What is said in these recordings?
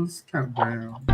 Heroes Countdown.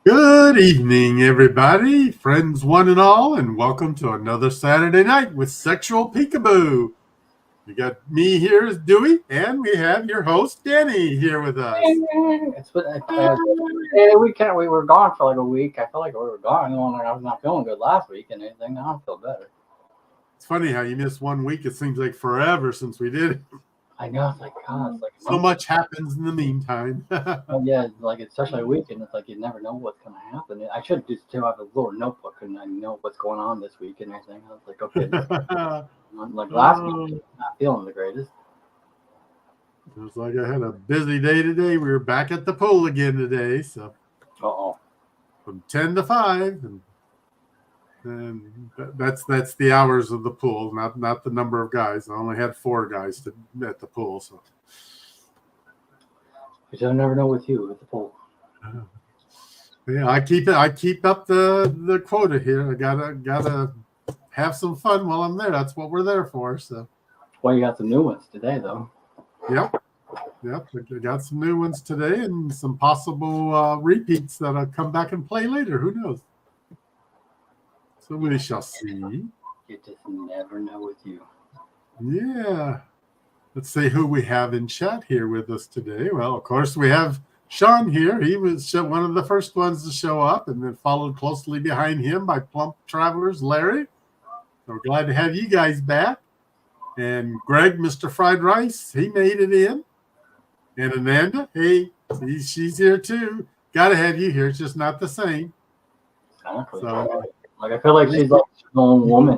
Good evening, everybody, friends one and all, and welcome to another Saturday night with Sexual Peekaboo. You got me here as Dewey, and we have your host Danny here with us. It's we were gone for like a week. I felt like we were gone. I was not feeling good last week and anything. Now I feel better. It's funny how you miss 1 week. It seems like forever since we did. I know, it's like God, it's like So much happens in the meantime. Oh yeah, like it's such a weekend. It's like you never know what's gonna happen. I should just have a little notebook and I know what's going on this week and everything. I was like, okay, like last week, not feeling the greatest. It was like I had a busy day today. We were back at the pool again today, so from 10 to 5, and that's the hours of the pool, not the number of guys. I only had 4 guys at the pool, so. But you'll never know with you at the pool. Yeah, I keep up the quota here. I gotta have some fun while I'm there. That's what we're there for. So. Well, you got some new ones today, though. Yep. I got some new ones today and some possible repeats that'll come back and play later. Who knows? So we shall see. You just never know with you. Yeah. Let's see who we have in chat here with us today. Well, of course, we have Sean here. He was one of the first ones to show up, and then followed closely behind him by Plump Travelers Larry. So we're glad to have you guys back. And Greg, Mr. Fried Rice, he made it in. And Amanda, hey, she's here too. Got to have you here. It's just not the same. Exactly. So, like I feel like she's the only woman.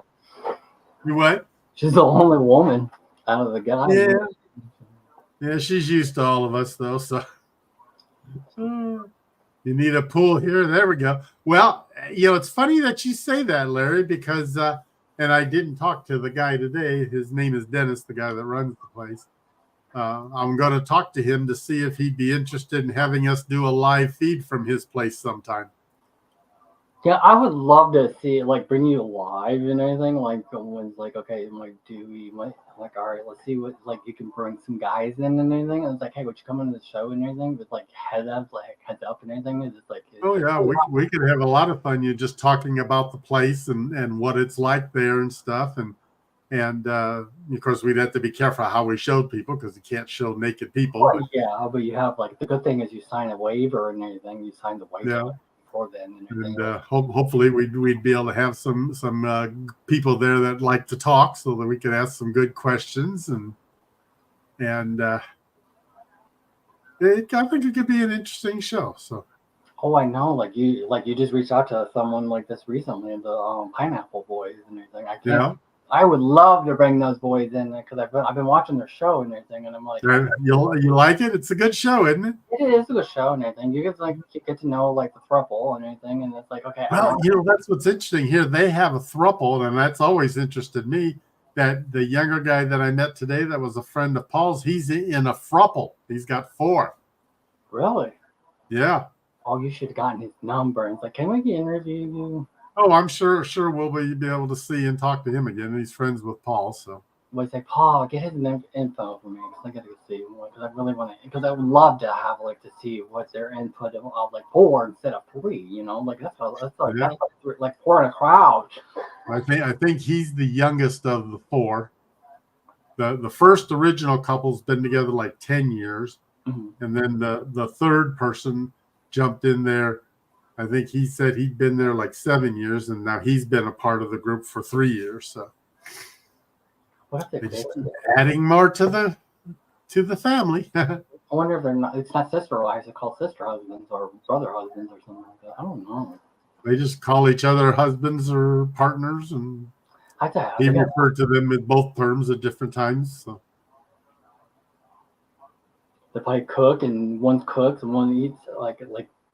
You what? She's the only woman out of the guys. Yeah, she's used to all of us though. So you need a pool here. There we go. Well, it's funny that you say that, Larry, because and I didn't talk to the guy today. His name is Dennis, the guy that runs the place. I'm going to talk to him to see if he'd be interested in having us do a live feed from his place sometime. Yeah, I would love to see bring you live and anything. When okay, I'm like, do we all right, let's see what you can bring some guys in and anything. And it's like, hey, would you come into the show and anything with heads up and anything? Is it oh yeah, we could have a lot of fun. You just talking about the place and what it's like there and stuff, and of course we'd have to be careful how we showed people because you can't show naked people. But you have the good thing is you sign a waiver and anything. You sign the waiver. Yeah. Then and hopefully we'd be able to have some people there that like to talk so that we could ask some good questions and I think it could be an interesting show. So I know you just reached out to someone like this recently, the Pineapple Boys and everything. I would love to bring those boys in because I've been watching their show and everything, and I'm like, you like it? It's a good show, isn't it? It is a good show and everything. You get to know the throuple and everything, and it's okay. Well, that's what's interesting here. They have a throuple, and that's always interested me. That the younger guy that I met today, that was a friend of Paul's, he's in a throuple. He's got 4. Really? Yeah. oh, you should have gotten his number. And it's like, can we interview you? Oh, I'm sure we'll be able to see and talk to him again. He's friends with Paul, so. Was like, Paul, get his info for me because I gotta go see him because I really want to. Because I would love to have like to see what their input of like 4 instead of 3. You know, like that's like 4 in a crowd. I think he's the youngest of the 4. The first original couple's been together like 10 years, and then the third person jumped in there. I think he said he'd been there like 7 years, and now he's been a part of the group for 3 years. So. Just adding more to the family. I wonder if they're not. It's not sister wives; it's called sister husbands or brother husbands or something like that. I don't know. They just call each other husbands or partners, and he referred to them in both terms at different times. So they probably cook, and one cooks and one eats. Like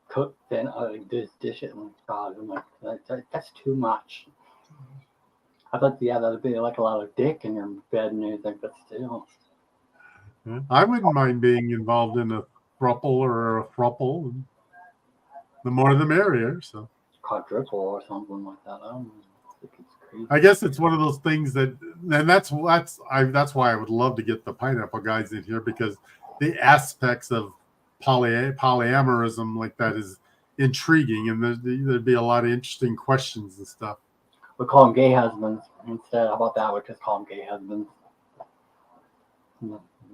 cook, then dish it. And God, I'm like that's too much. I thought, that'd be like a lot of dick in your bed and everything, but still. I wouldn't mind being involved in a throuple or a throuple. The more the merrier. So quadruple or something like that. I don't know. I think it's crazy. I guess it's one of those things that, and that's why I would love to get the Pineapple guys in here, because the aspects of polyamorism like that is intriguing, and there'd be a lot of interesting questions and stuff. We call them gay husbands instead. How about that? We just call them gay husbands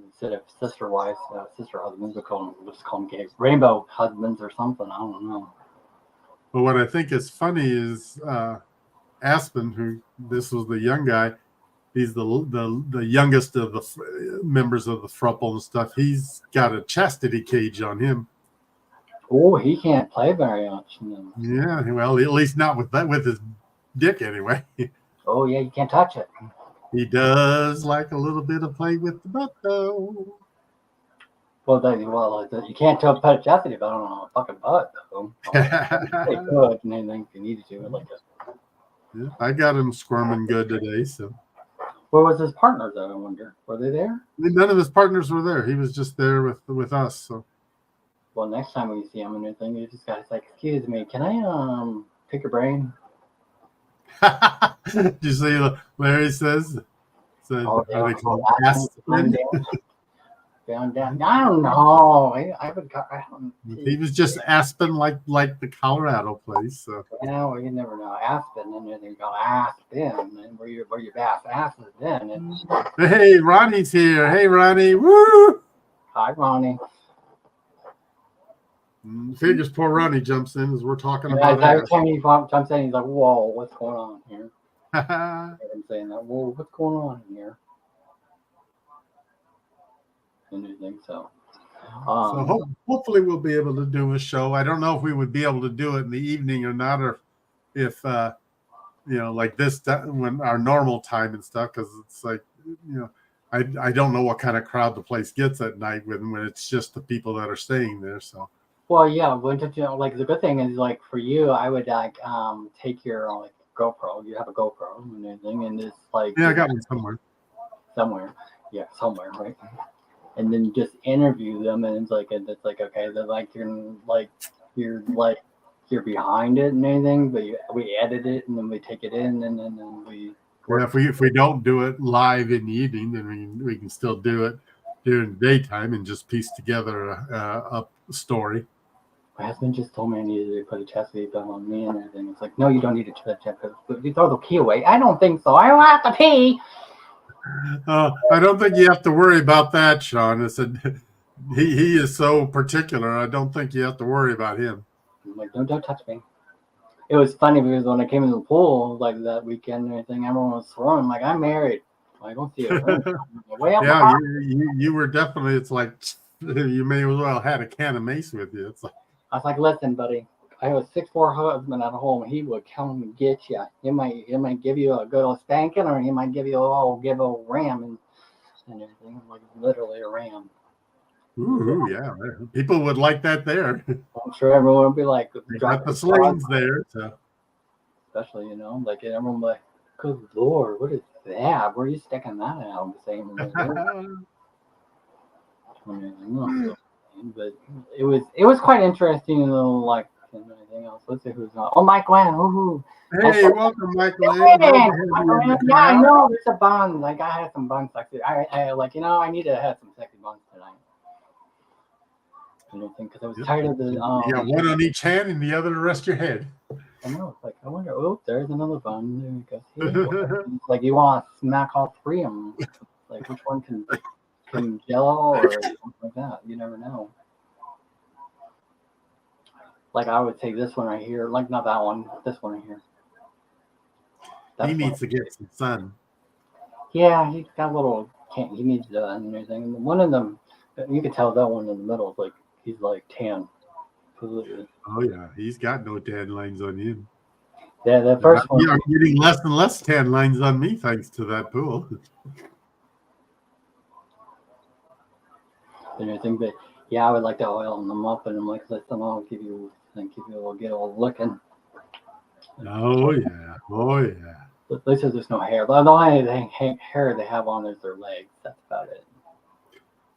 instead of sister wives, sister husbands. We'll just call them gay rainbow husbands or something. I don't know. But what I think is funny is Aspen, who this was the young guy. He's the youngest of the members of the throuple and stuff. He's got a chastity cage on him. Oh, he can't play very much. No. Yeah, well, at least not with his dick anyway. Oh yeah, you can't touch it. He does like a little bit of play with the butt though. Well, you can't tell pet chastity, but I don't know, fucking butt though. They could and anything if you needed to, like that. Yeah, I got him squirming good today. So where was his partner though? I wonder, were they there? None of his partners were there. He was just there with us. So well, next time we see him and anything, you just guys like, excuse me, can I pick your brain? Did you see Larry says? Oh, how they call down. I don't know. I don't. He was just Aspen, like the Colorado place. So. Yeah, you never know. Aspen, and then they got Aspen, and where you Aspen, and hey, Ronnie's here. Hey, Ronnie. Woo! Hi, Ronnie. Figures poor Ronnie jumps in as we're talking about it. Every time he jumps in, he's like, "Whoa, what's going on here?" I'm saying that. Whoa, what's going on here? Anything so. Hopefully we'll be able to do a show. I don't know if we would be able to do it in the evening or not, or if like this when our normal time and stuff, because it's like I don't know what kind of crowd the place gets at night when it's just the people that are staying there. So. Well, yeah. Like the good thing is, like for you, I would like take your like GoPro. You have a GoPro and everything, and it's like I got one somewhere. Yeah, somewhere, right? And then just interview them, and it's like okay, they're like you're behind it and anything, but we edit it and then we take it in, and then we. Well, if we don't do it live in the evening, then we can still do it during the daytime and just piece together a story. My husband just told me I needed to put a chastity belt on me and everything. It's like, no, you don't need to put a chastity belt. You throw the key away. I don't think so. I don't have to pee. I don't think you have to worry about that, Sean. I said he is so particular. I don't think you have to worry about him. I'm like, don't touch me. It was funny because when I came in the pool like that weekend and everything, everyone was throwing. Like, I'm married. I don't see it. Yeah, you were definitely. It's like you may as well had a can of mace with you. It's like, I was like, listen, buddy. I have a 6'4" husband at home. He would come and get you. He might give you a good old spanking, or he might give you a ram and everything. Like literally a ram. Ooh, yeah. People would like that there. I'm sure everyone would be like, they got the slings there. So. Especially, like everyone would be like, good Lord, what is that? Where are you sticking that out? I'm saying, but it was quite interesting, like and everything else. Let's see who's not. Oh, Mike Land. Woohoo! Hey, welcome, Michael. Hey, Glad to have you in the yeah, I crowd. know. There's a bun. Like I had some buns. Like I like I need to have some sexy buns tonight. Because I was tired of the. You got one on each hand and the other to rest your head. I know. It's like I wonder. Oh, there's another bun. There we go. It's like you want to smack all three of them. Like which one can Jello or something like that? You never know. Like I would take this one right here. Like not that one. This one right here. He needs to get some sun. Yeah, he's got a little. He needs anything. One of them, you can tell that one in the middle is like he's like tan. Completely. Oh yeah, he's got no tan lines on him. Yeah, the first one. I'm getting less and less tan lines on me thanks to that pool. And I think that I would like to oil them up, and I'm like, let them all give you a get all looking. Oh yeah, oh yeah. At least there's no hair. But the only hair they have on is their legs. That's about it.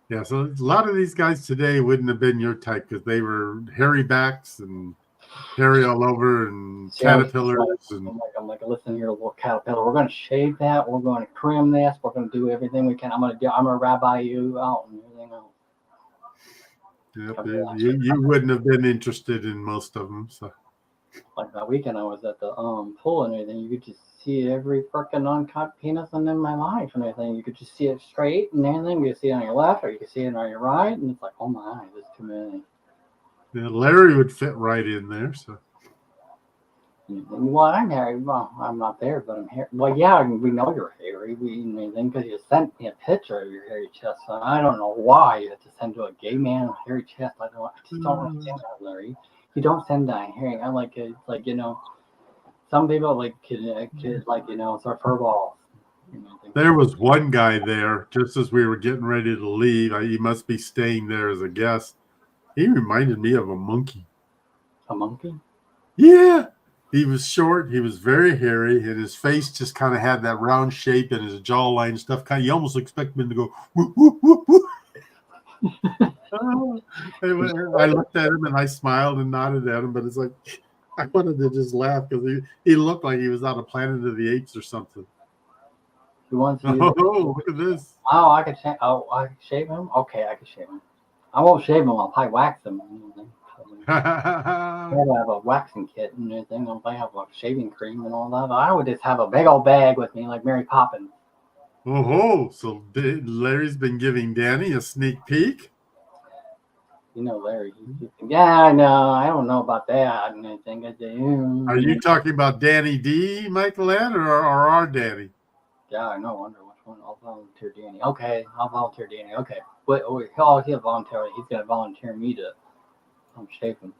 Yeah, so a lot of these guys today wouldn't have been your type because they were hairy backs and hairy all over and caterpillars. I'm like, listen here, little caterpillar. We're going to shave that. We're going to trim this. We're going to do everything we can. I'm going to rabbi you out and everything else. Yep, you wouldn't have been interested in most of them. So. Like that weekend, I was at the pool and everything. You could just see every freaking uncut penis in my life and everything. You could just see it straight and everything. You could see it on your left or you could see it on your right, and it's like, oh my, there's too many. Yeah, Larry would fit right in there. So. Well, I'm hairy. Well, I'm not there, but I'm hairy. Well, yeah, we know you're hairy. Because you sent me a picture of your hairy chest. So I don't know why you have to send to a gay man a hairy chest. I just don't understand that, Larry. You don't send that hairy. I like it. It's like some people like could like sort of fur balls. There was one guy there just as we were getting ready to leave. He must be staying there as a guest. He reminded me of a monkey. A monkey? Yeah. He was short. He was very hairy, and his face just kind of had that round shape, and his jawline and stuff. You almost expect him to go whoop, whoop, whoop, whoop. I looked at him and I smiled and nodded at him, but it's like I wanted to just laugh because he looked like he was on a Planet of the Apes or something. He wants to look at this. Oh, I could shave him? Okay, I could shave him. I won't shave him. I'll probably wax him. I have a waxing kit and everything. I'll have like shaving cream and all that. I would just have a big old bag with me like Mary Poppins. Oh, so Larry's been giving Danny a sneak peek? Larry. Yeah, I know. I don't know about that and anything. Are you talking about Danny D, Michael Ann, or our Danny? Yeah, I know. I wonder which one. I'll volunteer Danny. Okay, I'll volunteer Danny. Okay. He'll volunteer. He's going to volunteer me to shave him.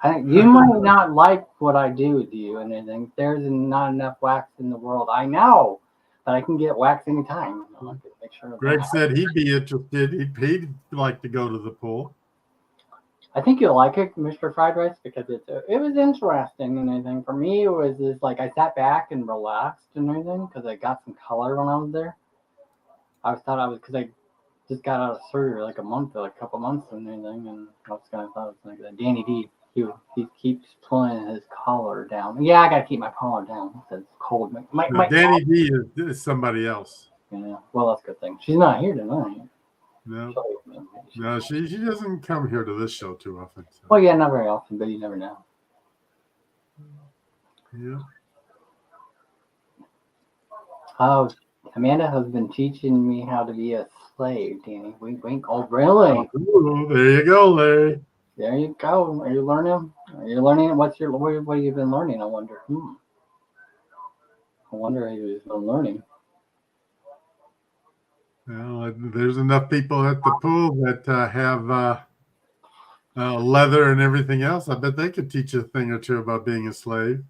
I think you might not like what I do with you and anything. There's not enough wax in the world. I know, but I can get wax anytime. Make sure. Greg said he'd be interested. He'd like to go to the pool. I think you'll like it, Mr. Fried Rice, because it was interesting and everything. For me, it was just like I sat back and relaxed and everything because I got some color when I was there. Because I just got out of surgery like a couple months and everything, and I was kind of thought it was like that. Danny D, he keeps pulling his collar down. Yeah, I gotta keep my collar down. It's cold. Danny D is somebody else. Yeah, well, that's a good thing. She's not here tonight. No, she doesn't come here to this show too often. So. Well, yeah, not very often, but you never know. Yeah. Oh, Amanda has been teaching me how to be a slave, Danny. Wink, wink. Oh, really? Oh, there you go, Larry. There you go. Are you learning? What have you been learning? I wonder. I wonder how you've been learning. Well, there's enough people at the pool that have leather and everything else. I bet they could teach you a thing or two about being a slave.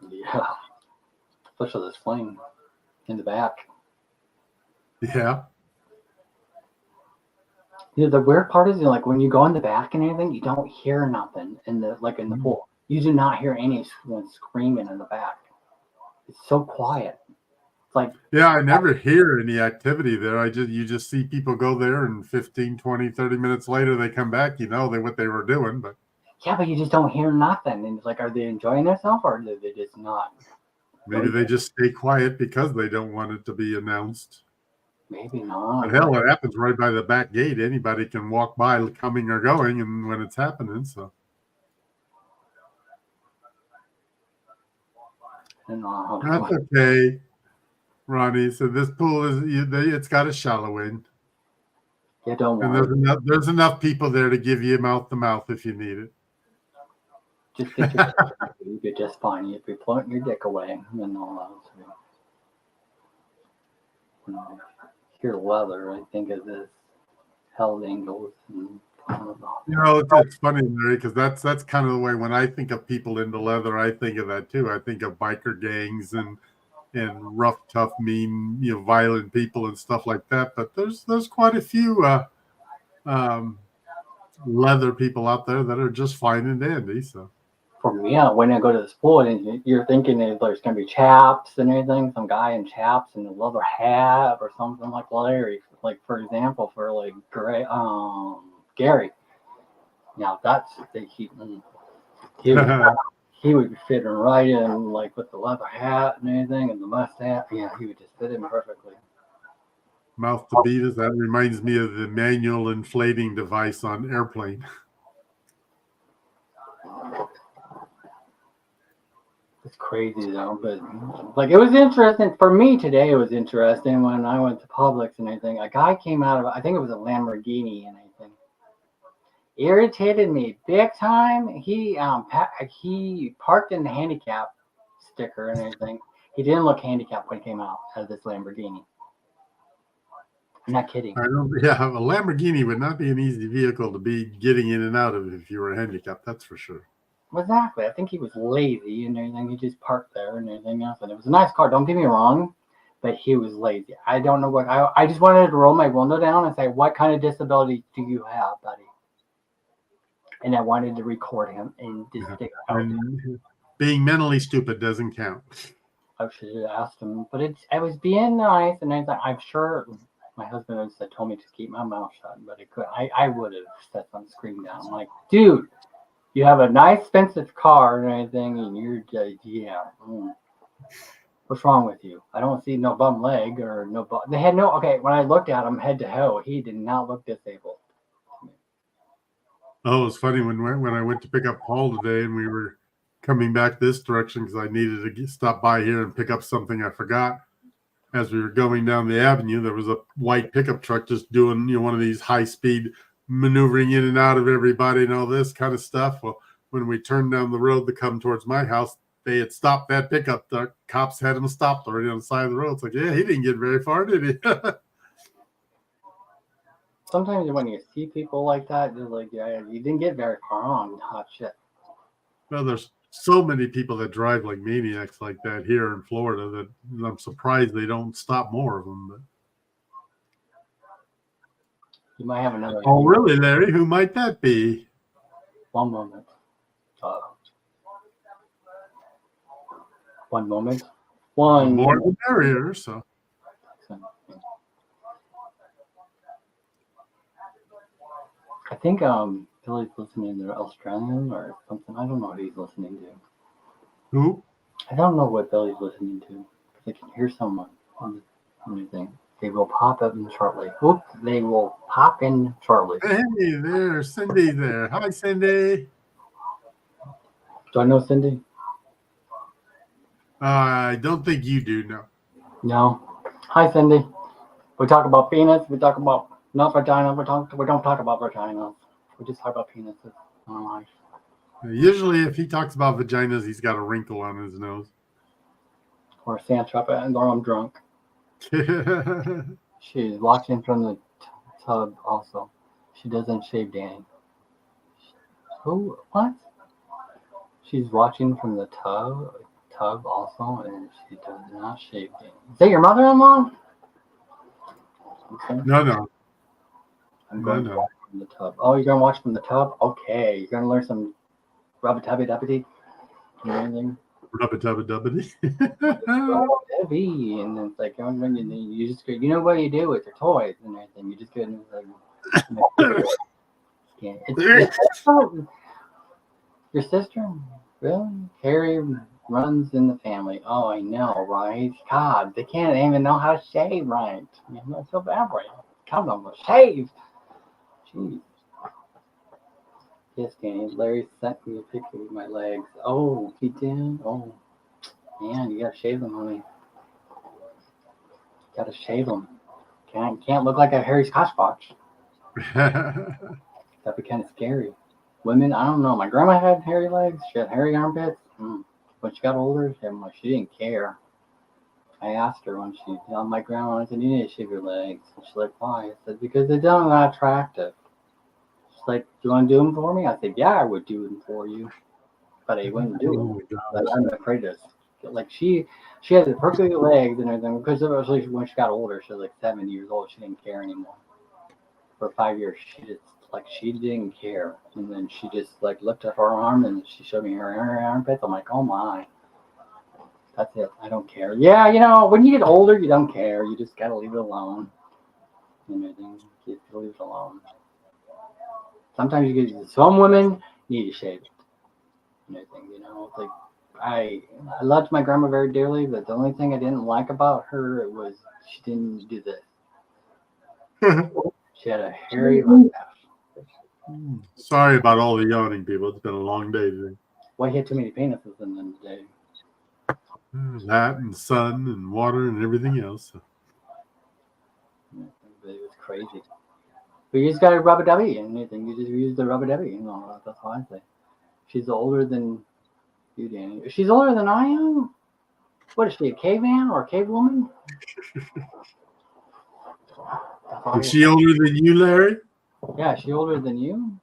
Yeah, especially the sling in the back. Yeah. The weird part is, like when you go in the back and everything, you don't hear nothing in the pool. You do not hear anyone screaming in the back. It's so quiet. like, Yeah, I never hear any activity there. You just see people go there and 15, 20, 30 minutes later they come back, what they were doing, but yeah, but you just don't hear nothing. And it's like, are they enjoying themselves or do they just not? maybe they just stay quiet because they don't want it to be announced. Maybe not. But hell, it happens right by the back gate. Anybody can walk by coming or going and when it's happening, so. I don't know how to That's okay, Ronnie. So this pool it's got a shallow end. Yeah, don't And worry. there's enough people there to give you mouth to mouth if you need it. Just get your you get just fine. You'd be floating your dick away and all that. When I hear weather, I think of this held angles and It's funny, Larry, because that's kind of the way when I think of people into leather, I think of that too. I think of biker gangs and rough, tough, mean, violent people and stuff like that. But there's quite a few leather people out there that are just fine and dandy. So for me, when I go to the pool, and you're thinking that there's gonna be chaps and everything, some guy in chaps and a leather hat or something like Larry, like for example, for like Gary. Now that's he he would be fitting right in, like with the leather hat and everything and the mustache. Yeah, he would just fit in perfectly. mouth to beat us. That reminds me of the manual inflating device on airplane. It's crazy though, but like it was interesting for me today. It was interesting when I went to Publix and everything. A guy came out of, I think it was a Lamborghini and everything. Irritated me big time. He parked in the handicap sticker and everything. He didn't look handicapped when he came out of this Lamborghini. I'm not kidding. A Lamborghini would not be an easy vehicle to be getting in and out of if you were handicapped. That's for sure. Exactly. I think he was lazy and everything. He just parked there and everything else. And it was a nice car. Don't get me wrong, but he was lazy. I don't know what. I just wanted to roll my window down and say, "What kind of disability do you have, buddy?" And I wanted to record him and just stick out there. Being mentally stupid doesn't count. I should have asked him, but I was being nice, and I'm sure my husband had told me to keep my mouth shut, but I would have said something, screamed down. I'm like, dude. You have a nice, expensive car and everything, and you're just, What's wrong with you? I don't see no bum leg or no bum. They had no, okay, when I looked at him head to toe, he did not look disabled. Oh, it's funny when I went to pick up Paul today and we were coming back this direction because I needed to stop by here and pick up something I forgot. As we were going down the avenue, there was a white pickup truck just doing, one of these high-speed maneuvering in and out of everybody and all this kind of stuff. Well, when we turned down the road to come towards my house, they had stopped that pickup. The cops had him stopped already on the side of the road. It's like, yeah, he didn't get very far, did he? Sometimes when you see people like that, you're like, yeah, you didn't get very far on hot shit. Well, there's so many people that drive like maniacs like that here in Florida that I'm surprised they don't stop more of them. But you might have another. Oh, really, Larry? Who might that be? One moment. One moment. One. More the merrier. So. I think Billy's listening to Australian or something. I don't know what he's listening to. Who? I don't know what Billy's listening to because I can hear someone on anything. They will pop up in shortly. Whoop! They will pop in shortly. Hey there, Cindy there. Hi, Cindy. Do I know Cindy? I don't think you do, no. No. Hi, Cindy. We talk about penis. We talk about not vagina. We don't talk about vaginas. We just talk about penises in life. Usually, if he talks about vaginas, he's got a wrinkle on his nose. Or a sand trap, and or I'm drunk. She's watching from the tub also. She doesn't shave Danny. Who? What? She's watching from the tub also, and she does not shave Danny. Is that your mother-in-law? Okay. No. I'm going to watch from the tub. Oh, you're going to watch from the tub? Okay. You're going to learn some rubber-tubby-dubbity and anything? Rubba-dubba-dubbity. Heavy, and it's like you just you know what you do with your toys and everything. You just go and like your sister, really? Carrie runs in the family. Oh, I know, right? God, they can't even know how to shave right. I feel bad for you. Come on, shave. Jeez. Yes, Danny. Larry sent me a picture of my legs. Oh, he did? Oh, man, you gotta shave them, honey. Gotta shave them. Can't look like a hairy Scotch. That'd be kind of scary. Women, I don't know. My grandma had hairy legs. She had hairy armpits. When she got older, she didn't care. I asked her when she, my grandma, I said, you need to shave your legs. And she's like, why? I said, because they don't not attractive. She's like, do you want to do them for me? I said, yeah, I would do them for you. But I wouldn't do them. Like, I'm afraid to. Like, she had the perfect legs and everything. Because eventually when she got older, she was like 7 years old. She didn't care anymore. For 5 years, she didn't care. And then she just like lifted up her arm and she showed me her armpits. I'm like, oh my. That's it. I don't care. Yeah, when you get older, you don't care. You just gotta leave it alone. You leave it alone. Sometimes you get some women need to shave it. It's like I loved my grandma very dearly, but the only thing I didn't like about her was she didn't do this. She had a hairy mustache. Sorry about all the yawning, people. It's been a long day today. Well, he had too many penises in the day. That and sun and water and everything else. It was crazy. But you just got to rub-a-dubby and anything. You just use the rub-a-dubby. That's all I say. She's older than you, Danny. She's older than I am? What is she, a caveman or a cave woman? Is she older than you, Larry? Yeah, she older than you?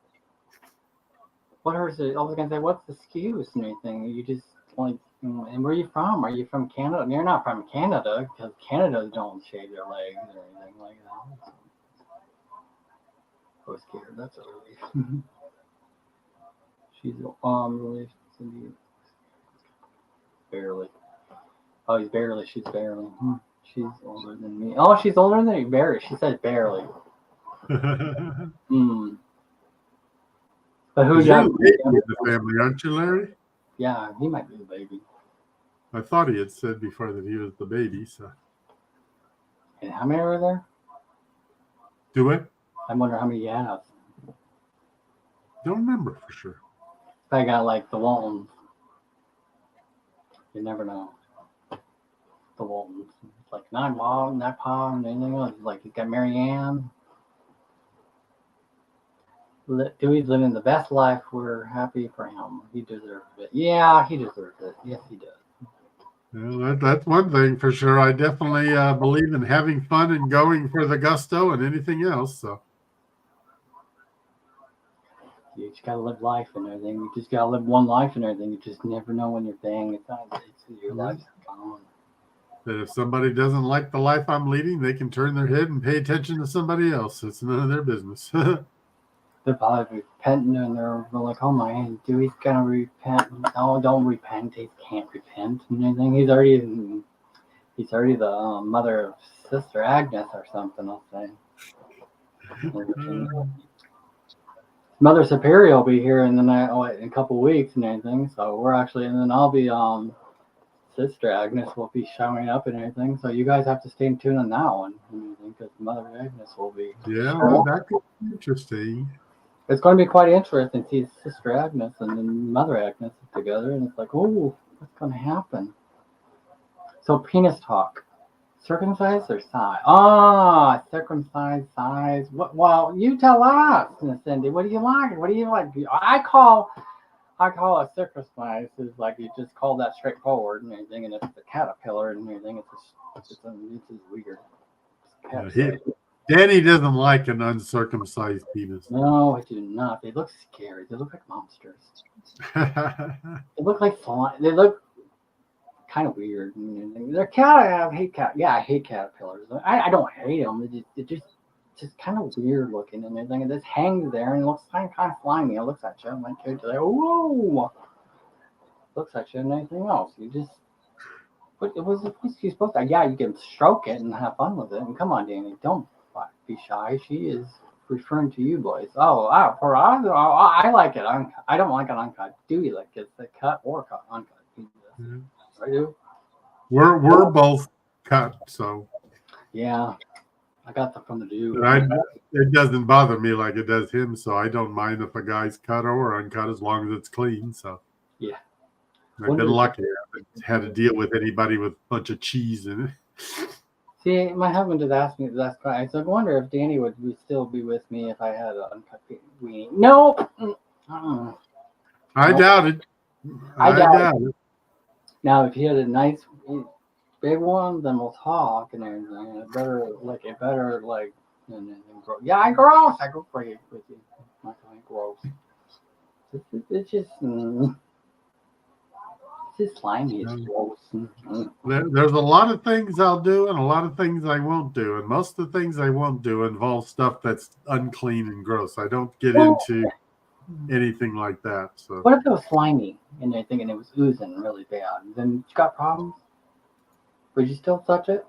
I was going to say, what's the excuse and anything? You just, like, and where are you from? Are you from Canada? You're not from Canada, because Canada don't shave their legs or anything like that. I was scared. That's a relief. She's really barely. Oh, she's barely. She's older than me. Oh, she's older than you. Barely. She said barely. But who's you're the baby in the family, aren't you, Larry? Yeah, he might be the baby. I thought he had said before that he was the baby. So. And how many are there? Do it? I wonder how many you have. Don't remember for sure. I got like the Waltons. You never know. The Waltons. It's like not mom, not pa, and anything else. Like he's got Marianne. Dewey's living the best life. We're happy for him. He deserves it. Yeah, he deserves it. Yes, he does. Well, that's one thing for sure. I definitely believe in having fun and going for the gusto and anything else. So you just gotta live life and everything. You just gotta live one life and everything. You just never know when you're paying. It's your life's gone. That if somebody doesn't like the life I'm leading, they can turn their head and pay attention to somebody else. It's none of their business. They're probably repenting and they're like, oh my, Dewey's gonna repent. No, don't repent. He can't repent and anything. He's already the mother of Sister Agnes or something, I'll say. Mother Superior will be here in in a couple of weeks and anything. So we're actually, and then I'll be Sister Agnes will be showing up and everything. So you guys have to stay tuned on that one because Mother Agnes will be. Yeah, well, that could be interesting. It's going to be quite interesting to see Sister Agnes and then Mother Agnes together, and it's like, oh, what's going to happen? So penis talk, circumcised or size? Circumcised, size. What? Well, you tell us, Cindy. What do you like? What do you like? I call it circumcised is like you just call that straightforward and everything, and it's a caterpillar and everything. It's just weird. Danny doesn't like an uncircumcised penis. No, I do not. They look scary. They look like monsters. They look like fun. They look kind of weird. They're I hate caterpillars. I don't hate them. They're just kind of weird looking and everything. It just hangs there and it looks kind of slimy. It looks at you. My kids are like, whoa. looks at you and anything else. You just, what was you supposed to? Yeah, you can stroke it and have fun with it. And come on, Danny, don't be shy. She is referring to you, boys. For us, I like it. I don't like it uncut. Do you like it? The cut or cut uncut? Yeah. I do. We're both cut, so Yeah, I got that from the dude. it doesn't bother me like it does him. So I don't mind if a guy's cut or uncut as long as it's clean. So yeah, I've been lucky. I haven't had to deal with anybody with a bunch of cheese in it. See, my husband just asked me last night. I said, I wonder if Danny would still be with me if I had an uncut weenie. No. I doubt it. I doubt it. Now, if he had a nice big one, then we'll talk and everything. It better and grow. Yeah, I gross. I go crazy with you. I'm not gross. It's just. It's slimy. It's gross. There's a lot of things I'll do and a lot of things I won't do. And most of the things I won't do involve stuff that's unclean and gross. I don't get into anything like that. So what if it was slimy and they're thinking it was oozing really bad? Then you got problems? Would you still touch it?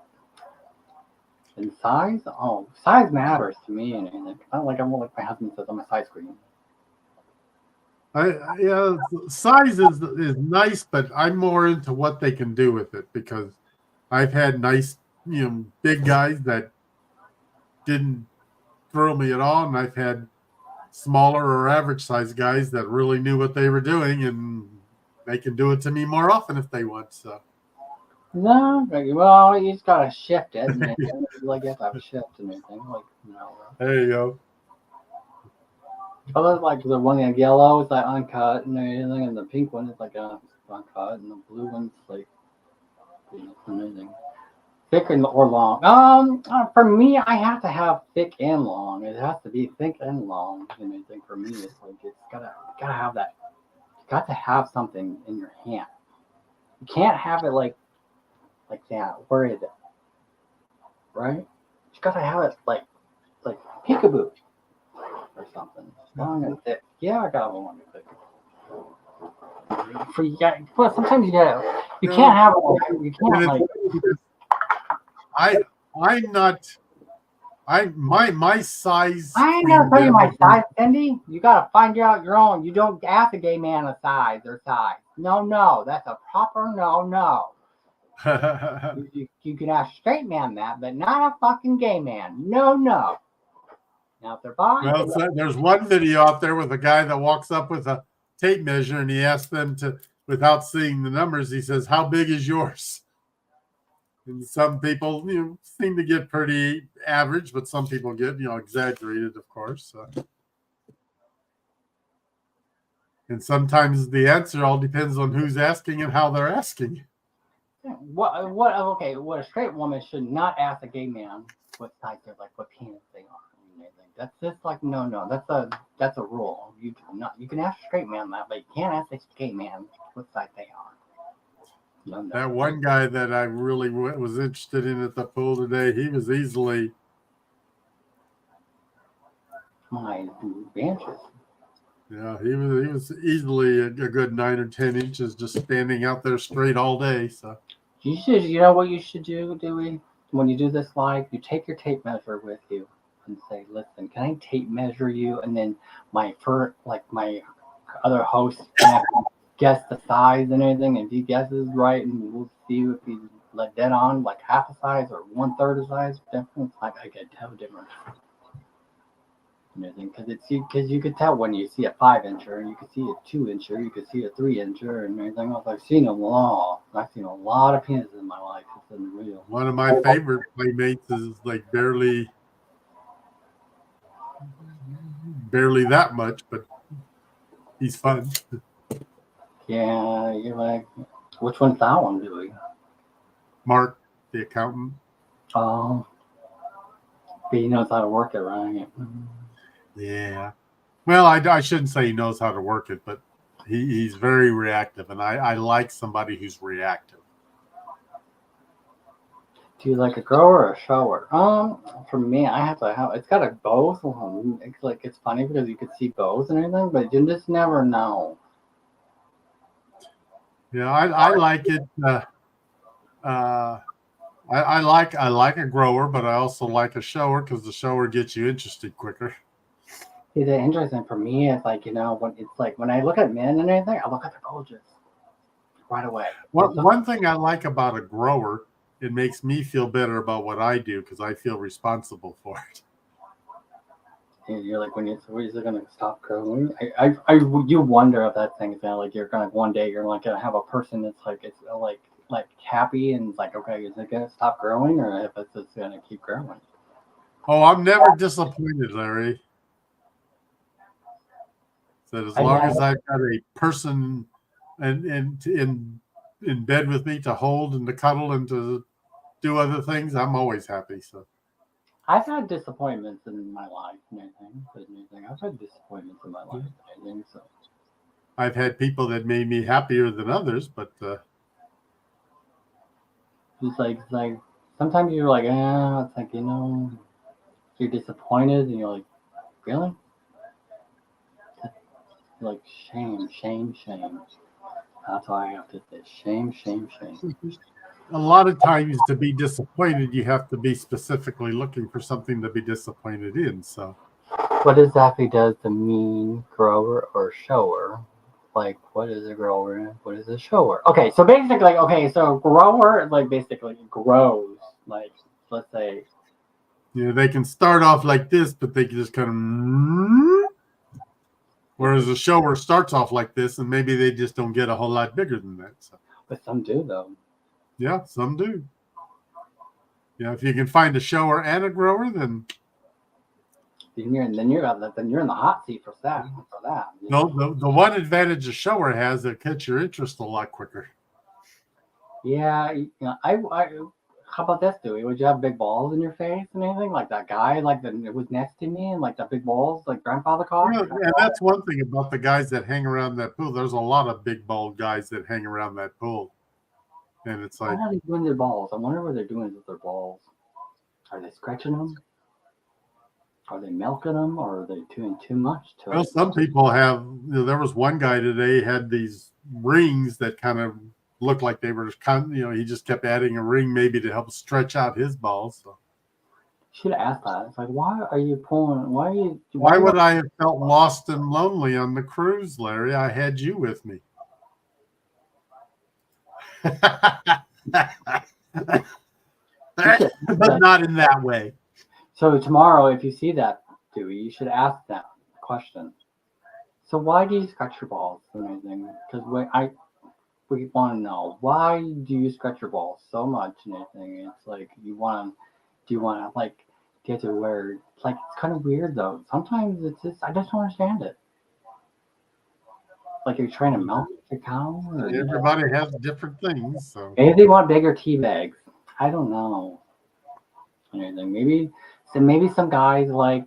And size? Oh, size matters to me and anything. Not like I'm like my husband says I'm a size queen. Size is nice, but I'm more into what they can do with it because I've had nice, big guys that didn't thrill me at all, and I've had smaller or average size guys that really knew what they were doing, and they can do it to me more often if they want. So. No, well, you just gotta shift it, and like you have to have a shift and everything. There you go. I love like the one in yellow is like uncut and everything, and the pink one is like uncut, and the blue one's like amazing. Thick or long? For me, I have to have thick and long. It has to be thick and long. And anything for me, it's like it's gotta have that. You got to have something in your hand. You can't have it like that. Where is it? Right? You gotta have it like peekaboo or something. Long and thick. Yeah, I got one thick. Well, sometimes you can't have it. You can't like. My size. I ain't gonna tell you my size, Cindy. You gotta find out your own. You don't ask a gay man a size or size. No, that's a proper no. You can ask a straight man that, but not a fucking gay man. No. Now, if they're bi, well, there's one video out there with a guy that walks up with a tape measure and he asks them to, without seeing the numbers, he says, "How big is yours?" And some people, seem to get pretty average, but some people get, exaggerated, of course. And sometimes the answer all depends on who's asking and how they're asking. What a straight woman should not ask a gay man what size they're like, what penis they are. That's just like no. That's a rule. You can ask a straight man that, but you can't ask a gay man what size they are. No. That one guy that I really was interested in at the pool today, he was easily my inches. Yeah, he was easily a good 9 or 10 inches just standing out there straight all day. So you know what you should do, Dewey? When you do this live, you take your tape measure with you and say, "Listen, can I tape measure you?" And then my other host can guess the size and everything. And if he guesses right, and we'll see if he's like dead on, like half a size or 1/3 a size. Definitely, I can tell difference. Because you could tell when you see a 5-incher, you could see a 2-incher, you could see a 3-incher, and everything else. I've seen them all. I've seen a lot of penises in my life. It's unreal. One of my favorite playmates is like barely that much, but he's fun. Yeah, you're like, which one's that one, Dewey? Mark, the accountant. Oh, but he knows how to work it, right? Yeah. Well, I shouldn't say he knows how to work it, but he's very reactive, and I like somebody who's reactive. Do you like a grower or a shower? For me, I have to have. It's got a both. It's funny because you could see both and everything, but you just never know. Yeah, I like it. I like a grower, but I also like a shower because the shower gets you interested quicker. See, the interesting for me is like, when it's like when I look at men and anything, I look at their bulges right away. One thing I like about a grower, it makes me feel better about what I do because I feel responsible for it. And you're like, when is it gonna stop growing? You wonder if that thing is gonna like you're gonna one day you're like gonna have a person that's like it's like happy and it's like, okay, is it gonna stop growing or if it's just gonna keep growing? Oh, I'm never disappointed, Larry. That as I long know. as I've got a person and in bed with me to hold and to cuddle and to do other things, I'm always happy. So I've had disappointments in my life and anything. I've had disappointments in my life and anything. So I've had people that made me happier than others, but it's like sometimes you're like, it's like you're disappointed and you're like, really? You're like shame. That's why I have to say shame. a lot of times to be disappointed, you have to be specifically looking for something to be disappointed in. So What exactly does the mean grower or shower? Like, what is a grower? What is a shower? Okay, so basically, so grower like basically grows. Like, let's say, they can start off like this, but they can just kind of. Whereas a shower starts off like this, and maybe they just don't get a whole lot bigger than that. So but some do though. yeah, some do. Yeah, if you can find a shower and a grower, then Then you're in the hot seat for that. no. The one advantage a shower has, it catch your interest a lot quicker. Yeah, I how about this, Dewey? Would you have big balls in your face and anything like that guy like that was next to me and like the big balls like grandfather cock? Yeah, and that's one thing about the guys that hang around that pool. There's a lot of big bald guys that hang around that pool, and it's What like, are they doing their balls? I wonder what they're doing with their balls. Are they scratching them? Are they milking them, or are they doing too much to well, it? some people have. There was one guy today had these rings that kind of looked like they were kind. He just kept adding a ring maybe to help stretch out his balls. So. Should have asked that. It's like, why are you pulling? Why are you? Why would I have felt lost and lonely on the cruise, Larry? I had you with me. But not in that way. So tomorrow, if you see that, Dewey, you should ask that question. So why do you scratch your balls and everything? Because we want to know why do you scratch your balls so much and everything. It's like do you want to like get to where like it's kind of weird though. Sometimes it's just I just don't understand it. Like you're trying to milk the cow. Or, Everybody has different things. So maybe they want bigger tea bags. I don't know. Anything. Maybe some guys like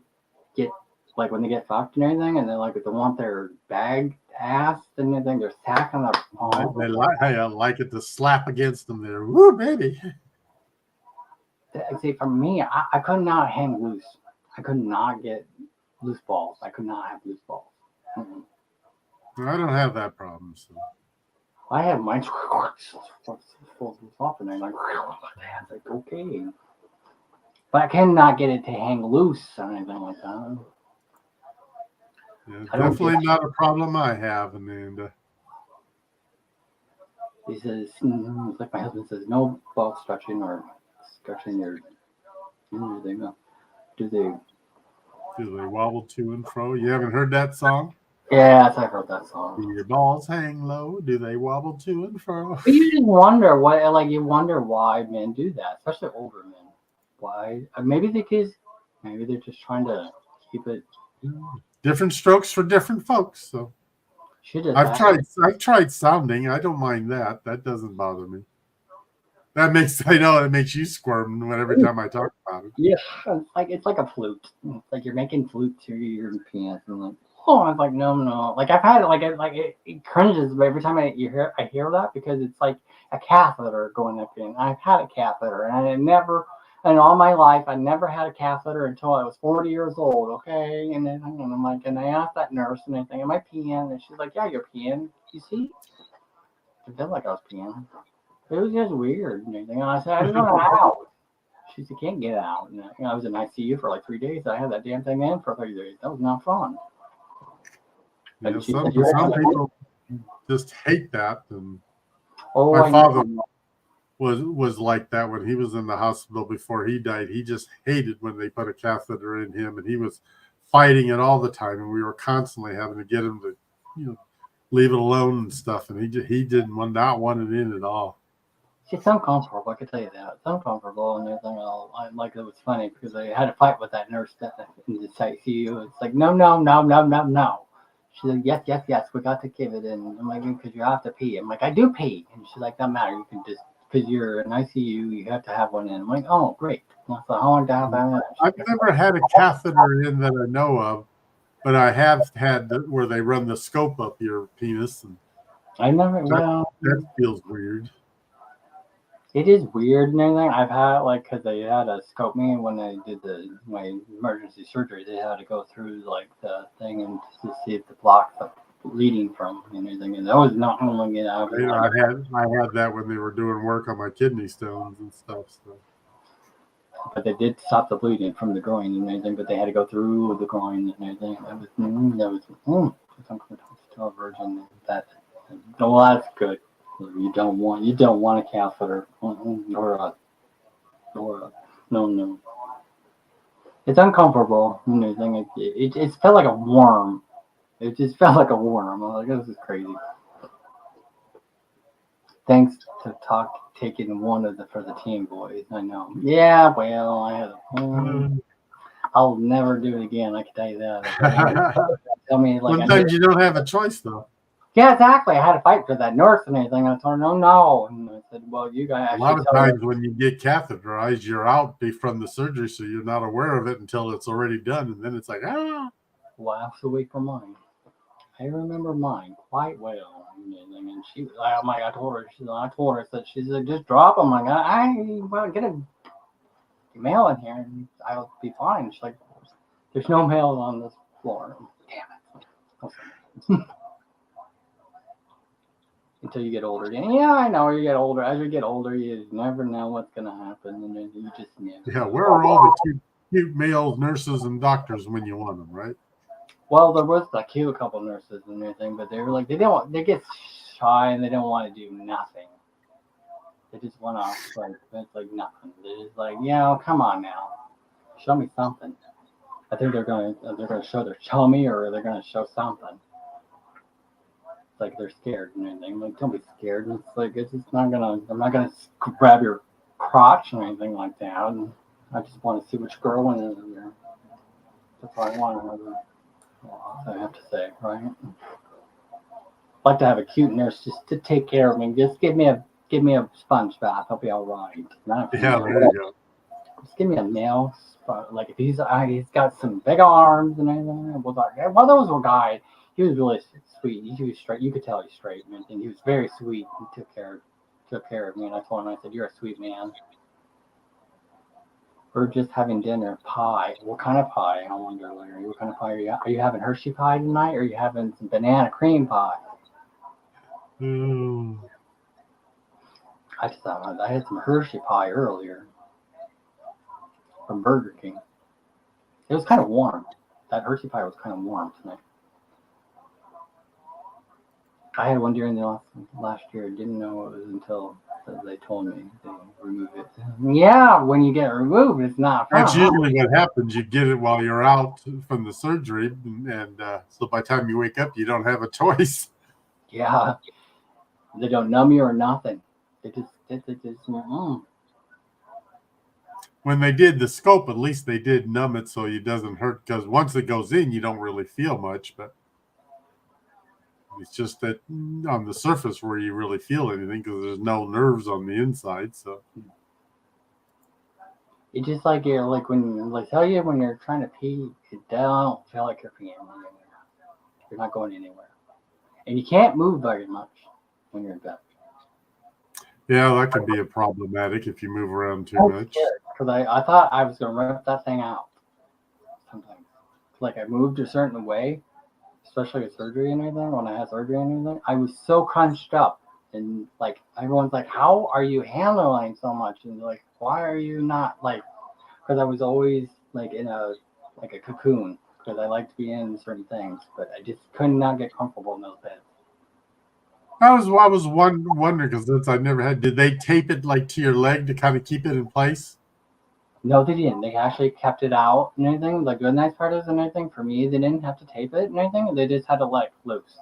get like when they get fucked and everything, and they like they want their bag ass and everything. They're sack on their palm. I like it to slap against them there. Woo, baby. See, for me, I could not hang loose. I could not get loose balls. I could not have loose balls. Mm-mm. I don't have that problem. So. I have mine full off and I'm like, okay. But I cannot get it to hang loose or anything like that. Yeah, definitely not a problem I have, Amanda. He says, it's like my husband says, no ball stretching or stretching your. They go. Do they wobble to and fro? You haven't heard that song? Yes, I've heard that song. Do your balls hang low? Do they wobble to and fro? But you just wonder you wonder why men do that, especially older men. Why? Maybe they're just trying to keep it. Different strokes for different folks. So I've tried sounding. I don't mind that. That doesn't bother me. I know it makes you squirm every time I talk about it. Yeah, it's like a flute. It's like you're making flute to your penis, and like, oh, I'm like, no. Like I've had it cringes every time I hear that because it's like a catheter going up in. I've had a catheter, and all my life I never had a catheter until I was 40 years old. Okay, and then I'm like, and I asked that nurse and everything, am I peeing? And she's like, yeah, you're peeing. You see? It felt like I was peeing. It was just weird and everything. And I said, I just want out. She said, can't get out. And I was in ICU for like 3 days. I had that damn thing in for 30 days. That was not fun. Yeah, And she some said, "You're some right." people just hate that. And Oh, my I father know. was like that when he was in the hospital before he died. He just hated when they put a catheter in him, and he was fighting it all the time. And we were constantly having to get him to, leave it alone and stuff. And he didn't not want it in at all. It's uncomfortable. I can tell you that. It's uncomfortable and everything. It was funny because I had a fight with that nurse in the ICU. It's like, no, no, no, no, no, no. She's like, yes, yes, yes, we got to give it in. I'm like, because you have to pee. I'm like, I do pee. And she's like, doesn't matter. You can just, because you're in ICU, you have to have one in. I'm like, oh, great. And I thought, I want to have that. I've never had a catheter in that I know of, but I have had where they run the scope up your penis, and I never, well, that feels weird. it is weird and everything. I've had, like, because they had to scope me when I did my emergency surgery. They had to go through, like, the thing and to see if the block's bleeding from and everything. And that was not going to get out. I had that when they were doing work on my kidney stones and stuff. So. But they did stop the bleeding from the groin and everything. But they had to go through the groin and everything. That was I'm still a virgin. Well, that's good. You don't want a catheter or a no. It's uncomfortable and everything. It felt like a worm. It just felt like a worm. I was like, this is crazy. Thanks to taking one for the team boys. I know. Yeah, well, I had I'll never do it again. I can tell you that. Tell me, like, sometimes you don't have a choice, though. Yeah, exactly. I had to fight for that nurse and everything. I told her, no. And I said, well, you guys. A lot of times when you get catheterized, you're out from the surgery, so you're not aware of it until it's already done. And then it's like, Last week for mine. I remember mine quite well. And she was like, oh my God, I told her, so she's like, just drop them. Like, I well, get a mail in here and I'll be fine. She's like, there's no mail on this floor. Damn it. Until you get older. Yeah, I know. You get older. As you get older, you never know what's going to happen. And then you just never. Yeah, where are all the cute male nurses and doctors when you want them, right? Well, there was a couple nurses and everything, but they were like, they get shy and they don't want to do nothing. They just want to, like, it's like nothing. They're just like, come on now. Show me something. I think they're going to show their tummy or they're going to show something. It's like they're scared and everything. I'm like, don't be scared. And it's like, I'm not gonna grab your crotch or anything like that. And I just want to see which girl it is in there. That's all I want. I have to say, right? I'd like to have a cute nurse just to take care of me. Just give me a sponge bath. I'll be all right. Yeah, there you go. Just give me a nail spot. Like if he's got some big arms and everything. Well, those were guys. He was really sweet. He was straight. You could tell he's straight, and he was very sweet. He took care of me, and I told him, I said, "You're a sweet man." We're just having dinner. Pie. What kind of pie? I wonder, Larry. What kind of pie are you having? Hershey pie tonight, or are you having some banana cream pie? I had some Hershey pie earlier from Burger King. It was kind of warm. That Hershey pie was kind of warm tonight. I had one during the last year. Didn't know it was until they told me they remove it. Yeah, when you get removed, it's not fun. That's usually what happens. You get it while you're out from the surgery, and so by the time you wake up, you don't have a choice. Yeah, they don't numb you or nothing. They just. When they did the scope, at least they did numb it so it doesn't hurt. Because once it goes in, you don't really feel much, but. It's just that on the surface where you really feel anything because there's no nerves on the inside. So it's just like you're like when tell you when you're trying to pee, you don't feel like you're peeing anywhere. You're not going anywhere, and you can't move very much when you're in bed. Yeah, that can be a problematic if you move around too much. Because I thought I was gonna rip that thing out. Sometimes, like I moved a certain way. Especially with surgery and everything, when I had surgery and everything, I was so crunched up And like everyone's like, how are you handling so much? And like, why are you not like? Because I was always like in a cocoon because I like to be in certain things, but I just could not get comfortable in those beds. Wondering because since I never had. Did they tape it like to your leg to kind of keep it in place? No, they didn't. They actually kept it out and anything. The good nice part is and everything. For me, they didn't have to tape it and anything. They just had to let loose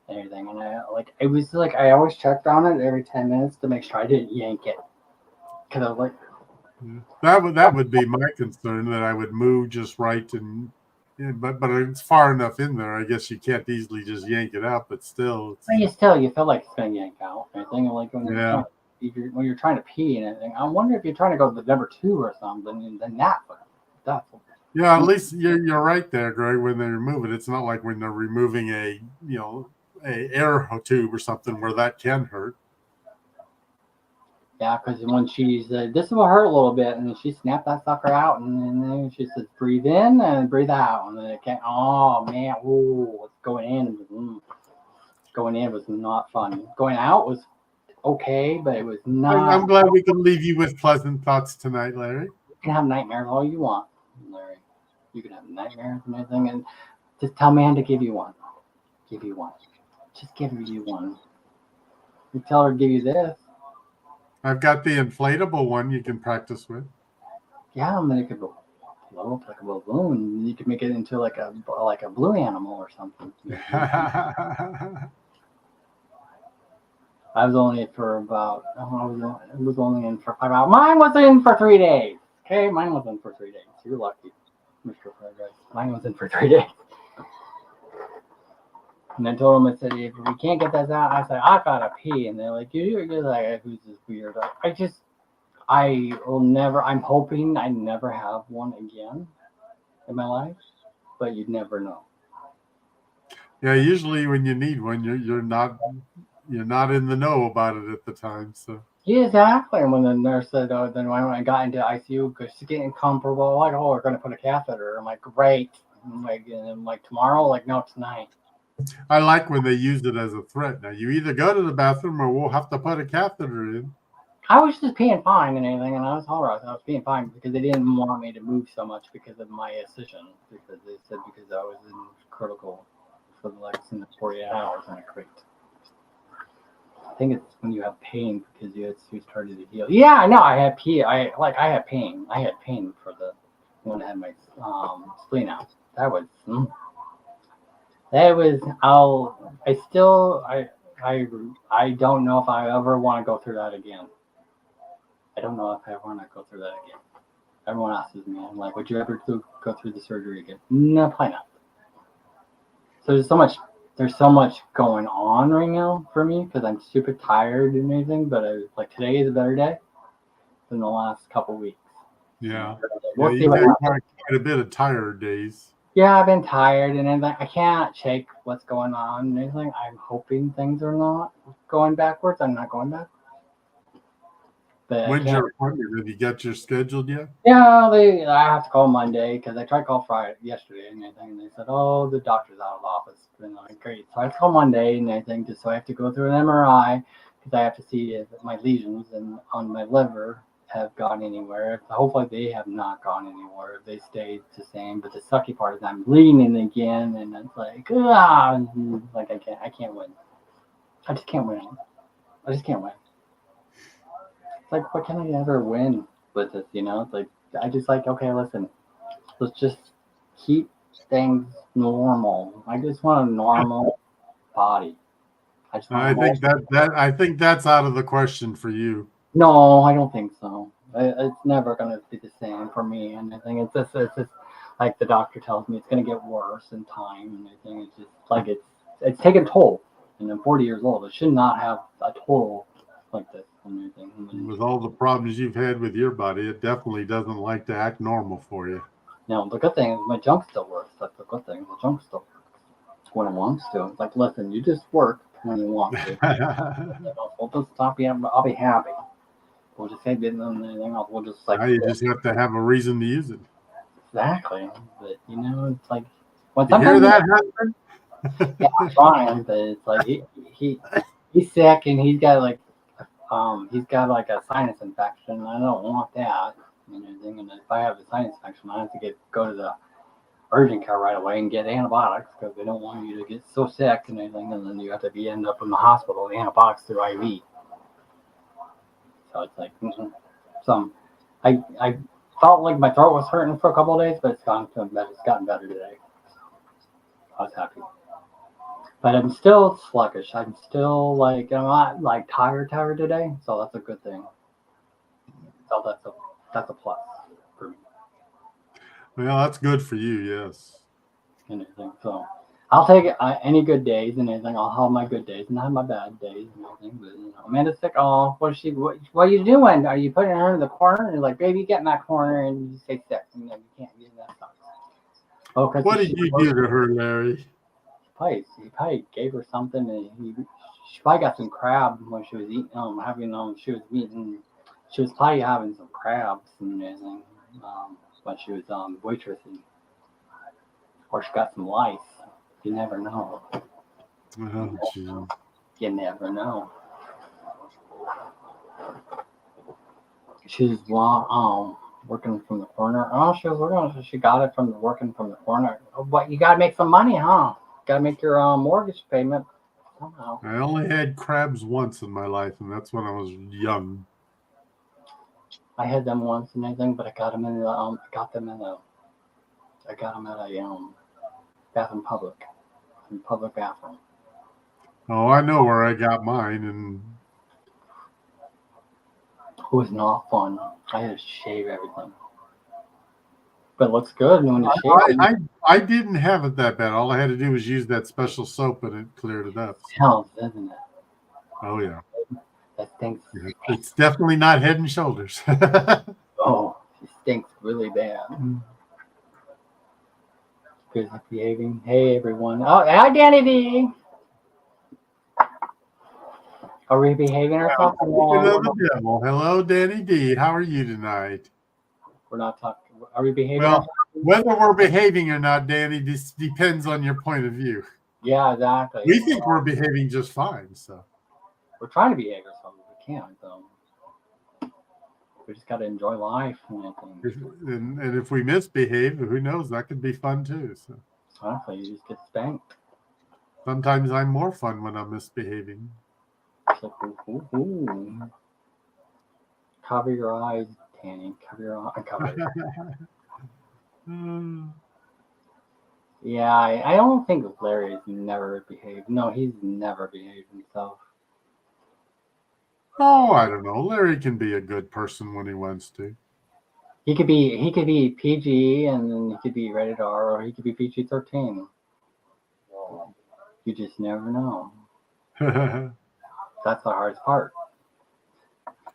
and everything. And I like it was like I always checked on it every 10 minutes to make sure I didn't yank it because I was like, That would be my concern, that I would move just right, and yeah, but it's far enough in there. I guess you can't easily just yank it out, but still, you feel like it's gonna yank out and everything. And like yeah. when you're trying to pee and everything. I wonder if you're trying to go to the number 2 or something, and then that's Yeah, at least you're right there, Greg. When they remove it, it's not like when they're removing a air tube or something where that can hurt. yeah, because when she's this will hurt a little bit, and then she snapped that sucker out, and then she says breathe in and breathe out, and then it can't. Oh man, ooh, it's going in. Going in was not fun. Going out was okay, but it was not. I'm glad we can leave you with pleasant thoughts tonight, Larry. You can have nightmares all you want, Larry. You can have nightmares and everything, and just tell man to give you one. Give you one. Just give you one. You tell her to give you this. I've got the inflatable one you can practice with. Yeah, and then it could blow up like a balloon. You could make it into like a blue animal or something. I was only for about. It was only in for 5 hours. Mine was in for 3 days. Okay, mine was in for 3 days. You're lucky, Mr. Fried Rice. Mine was in for 3 days. And I told them, I said, if we can't get this out, I said, I gotta pee. And they're like, you're like, who's this weird? I will never, I'm hoping I never have one again in my life, but you'd never know. Yeah, usually when you need one, you're not in the know about it at the time. So yeah, exactly. And when the nurse said, oh, then when I got into ICU because she's getting comfortable, like, oh, we're gonna put a catheter. I'm like, great. I'm like tomorrow, like no, tonight. I like when they use it as a threat. Now you either go to the bathroom or we'll have to put a catheter in. I was just peeing fine and anything, and I was all right. I was peeing fine because they didn't want me to move so much because of my incision. Because they said because I was in critical for the legs in the 48 hours in a crate. I think it's when you have pain because you started to heal. Yeah, I know. I had pee. I had pain. I had pain for the when I had my spleen out. That was. I don't know if I ever want to go through that again. I don't know if I want to go through that again. Everyone asks me, I'm like, would you ever go through the surgery again? No, probably not. So there's so much going on right now for me because I'm super tired and everything, but today is a better day than the last couple weeks. Yeah. We'll see you've what had happens. quite a bit of tired days. Yeah, I've been tired and everything. I can't shake what's going on and everything. I'm hoping things are not going backwards. I'm not going back. When's your appointment? Have you got your scheduled yet? Yeah, I have to call Monday because I tried to call Friday yesterday and everything. And they said, oh, the doctor's out of the office. And I'm like, great. So I have to call Monday and everything just so I have to go through an MRI because I have to see if my lesions on my liver have gone anywhere. Hopefully they have not gone anywhere. They stayed the same. But the sucky part is I'm bleeding again, and it's like I can't win. I just can't win. I just can't win. It's like, what can I ever win with this? It's like I just okay, listen, let's just keep things normal. I just want a normal body. I think that's out of the question for you. No, I don't think so. It's never going to be the same for me. And I think it's just like the doctor tells me it's going to get worse in time. And I think it's just like it's taken toll. And I'm 40 years old. It should not have a toll like this. And everything. With all the problems you've had with your body, it definitely doesn't like to act normal for you. No, the good thing is my junk still works. That's the good thing. The junk still works when it wants to. It's like, listen, you just work when you want to. We'll just stop you. I'll be happy. We'll just say anything else. We'll just now you just have to have a reason to use it. Exactly, but it's like when you hear that happen. Yeah, I'm trying, but it's like he he's sick and he's got like a sinus infection. I don't want that. And if I have a sinus infection, I have to go to the urgent care right away and get antibiotics because they don't want you to get so sick and anything, and then you have to end up in the hospital with antibiotics through IV. So it's like, some. I felt like my throat was hurting for a couple of days, but it's gotten better. It's gotten better today. I was happy. But I'm still sluggish. I'm still like I'm not like tired today, so that's a good thing. So that's a plus for me. Well, that's good for you. Yes. And everything. So I'll take it, any good days and anything. I'll have my good days and have my bad days and everything. But Amanda's sick. Oh, what are you doing? Are you putting her in the corner? And you're like, baby, get in that corner, and you say sick. And you can't get in that stuff. Oh, because What did you do to her, Larry? He probably gave her something, and she probably got some crab when she was eating. She was probably having some crabs and everything when she was waitressing, or she got some lice. You never know. Oh, geez. You never know. She was working from the corner. Oh, she was working. She got it from working from the corner. Oh, but you gotta make some money, huh? Gotta make your mortgage payment somehow. I only had crabs once in my life, and that's when I was young. I had them once and everything, but I got them at a bathroom public bathroom. Oh, I know where I got mine, and It was not fun. I had to shave everything. But it looks good when you shave it. I didn't have it that bad. All I had to do was use that special soap, and it cleared it up. It smells, doesn't it? Oh yeah, That stinks. it's definitely not Head and Shoulders. Oh, it stinks really bad. Good behaving. Hey everyone. Oh, hi Danny D. Are we behaving ourselves? The devil. Hello, Danny D. How are you tonight? We're not talking. Are we behaving? Well, whether we're behaving or not, Danny, this depends on your point of view. Yeah, exactly. We think we're behaving just fine, so we're trying to behave ourselves. We can't, though. We just got to enjoy life. And if we misbehave, who knows? That could be fun too. So honestly, you just get spanked. Sometimes I'm more fun when I'm misbehaving. Like, ooh. Cover your eyes, Danny. Cover your eyes. Cover your Yeah, I don't think Larry's never behaved. No, he's never behaved himself. Oh, I don't know. Larry can be a good person when he wants to. He could be PG, and then he could be rated R, or he could be PG-13. You just never know. That's the hardest part.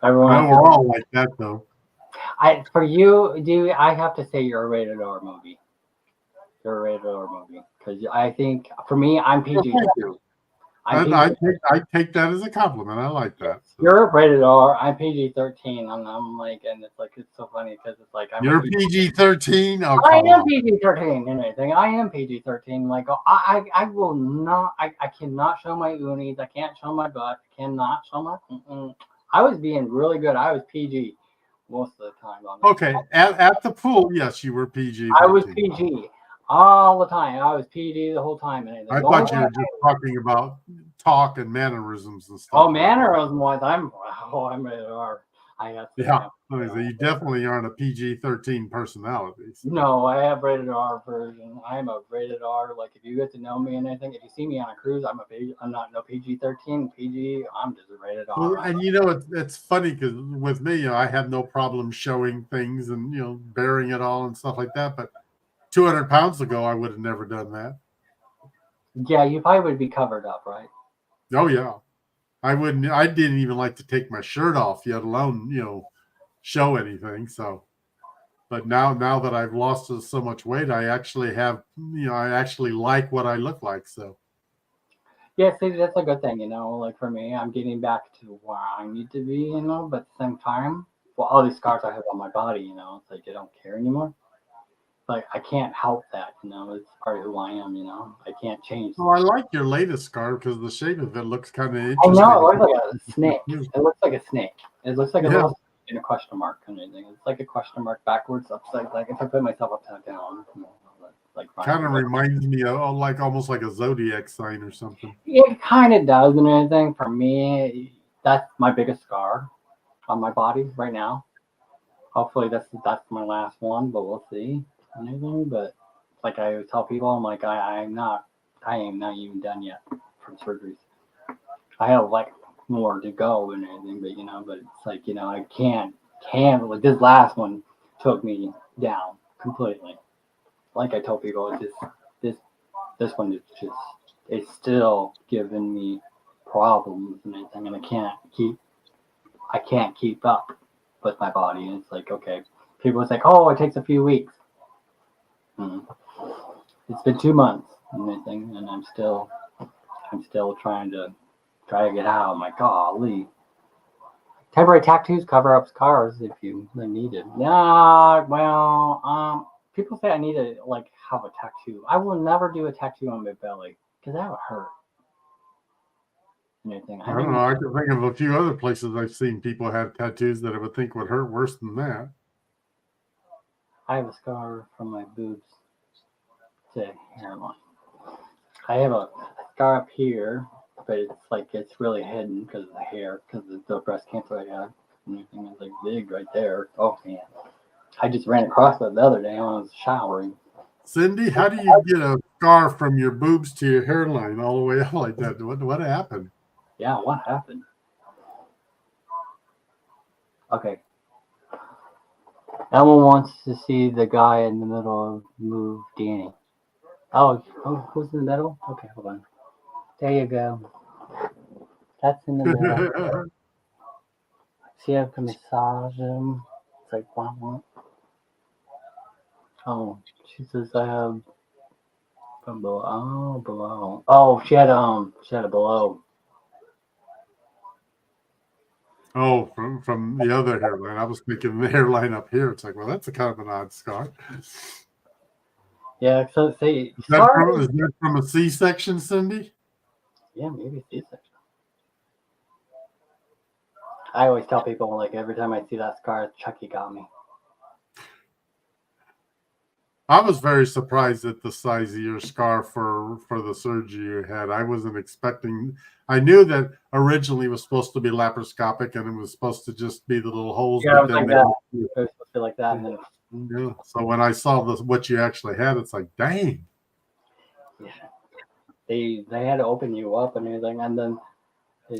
Everyone, we're all like that, though. For you, I have to say you're a rated R movie. You're a rated R movie because I think for me, I'm PG. I take that as a compliment. I like that. So. You're rated R. I'm PG-13. I'm like, and it's so funny because it's like you're PG-13. Oh, I am PG-13 and anything. I am PG-13. Like I will not. I cannot show my unis. I can't show my butt. I cannot show my. I was being really good. I was PG most of the time. Okay, at the pool, yes, you were PG. I was PG. All the time. I was PG the whole time. And I thought you were just talking about talk and mannerisms and stuff. Oh, mannerisms-wise, I'm rated R. Yeah, you definitely aren't a PG-13 personality. So. No, I have rated R version. I am a rated R. Like if you get to know me and anything, if you see me on a cruise, I'm not no PG-13. PG, I'm just a rated R. Well, and it's funny because with me, I have no problem showing things and bearing it all and stuff like that. But 200 pounds ago, I would have never done that. Yeah, you probably would be covered up, right? Oh yeah, I wouldn't. I didn't even like to take my shirt off, yet alone show anything. So, but now that I've lost so much weight, I actually have I actually like what I look like. So. Yeah, see, that's a good thing, Like for me, I'm getting back to where I need to be, But at the same time, well, all these scars I have on my body, it's like I don't care anymore. like I can't help that, it's part of who I am, I can't change. Well, I like your latest scarf because the shape of it looks kind of I interesting. know, it looks like a snake. It looks like a snake. It looks like a Yeah. little in a question mark kind of thing. It's like a question mark backwards, upside. Like if I put myself upside down, like Kind of reminds me of like almost like a zodiac sign or something. it kind of does and everything. For me, that's my biggest scar on my body right now. Hopefully that's my last one, but we'll see. And everything. But like I tell people, I'm like I am not even done yet from surgeries. I have like more to go and everything, but it's like I can't like this last one took me down completely. Like I told people, it's just this one is just it's still giving me problems and everything, and I can't keep up with my body. And it's like, okay, people it's like, oh, it takes a few weeks. It's been 2 months and everything, and I'm still trying to get out. I'm like, golly. Temporary tattoos cover up scars if you need it. Yeah, well, people say I need to like have a tattoo. I will never do a tattoo on my belly because that would hurt. Anything. I don't know. I can think of a few other places I've seen people have tattoos that I would think would hurt worse than that. I have a scar from my boobs to hairline. I have a scar up here, but it's really hidden because of the hair, because of the breast cancer I had. And everything is like big right there. Oh man, I just ran across it the other day when I was showering. Cindy, how do you get a scar from your boobs to your hairline all the way up like that? What happened? Yeah, what happened? Okay. Ellen wants to see the guy in the middle move Danny. Oh, who's in the middle? Okay, hold on. There you go. That's in the middle. See, I have to massage him. It's like, what? Oh, she says I have from below. Oh, below. Oh, she had a below. Oh, from the other hairline. I was thinking the hairline up here. It's like, well, that's a kind of an odd scar. Yeah, so see, is that from a C-section, Cindy? Yeah, maybe C-section. I always tell people, like, every time I see that scar, Chucky got me. I was very surprised at the size of your scar for the surgery you had. I wasn't expecting. I knew that originally it was supposed to be laparoscopic and it was supposed to just be the little holes. Yeah, it was like that. It was supposed to be like that. And then yeah. So when I saw what you actually had, it's like, dang. Yeah. They had to open you up and everything, and then I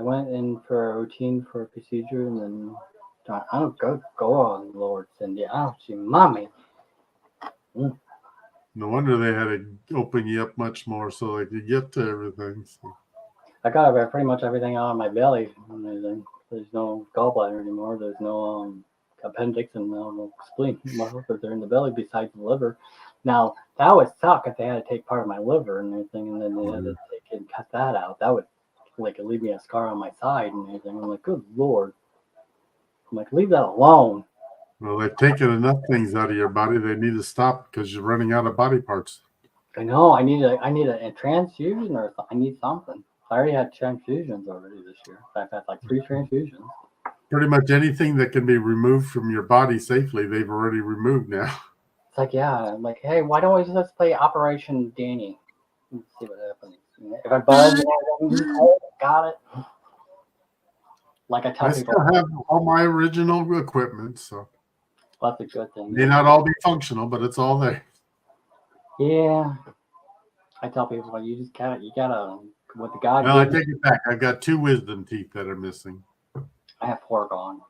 went in for a routine for a procedure, and then I don't go on, Lord Cindy. Ouch, you mommy. No wonder they had to open you up much more so they could get to everything. So. I got pretty much everything out of my belly and everything. There's no gallbladder anymore. There's no appendix and no spleen. They're in the belly besides the liver. Now that would suck if they had to take part of my liver and everything, and then they had to take and cut that out. That would like leave me a scar on my side and everything. I'm like, good Lord. I'm like, leave that alone. Well, they've taken enough things out of your body. They need to stop because you're running out of body parts. I know. I need a transfusion or I need something. I already had transfusions already this year. I've had like 3 transfusions. Pretty much anything that can be removed from your body safely, they've already removed now. It's like, yeah. I'm like, hey, why don't we just play Operation Danny? Let's see what happens. If I buzz, got it. Like I tell people, I still have all my original equipment, so that's a good thing. May not all be functional, but it's all there. Yeah, I tell people you just gotta what the God. No, I take it back. I've got 2 wisdom teeth that are missing. I have 4 gone.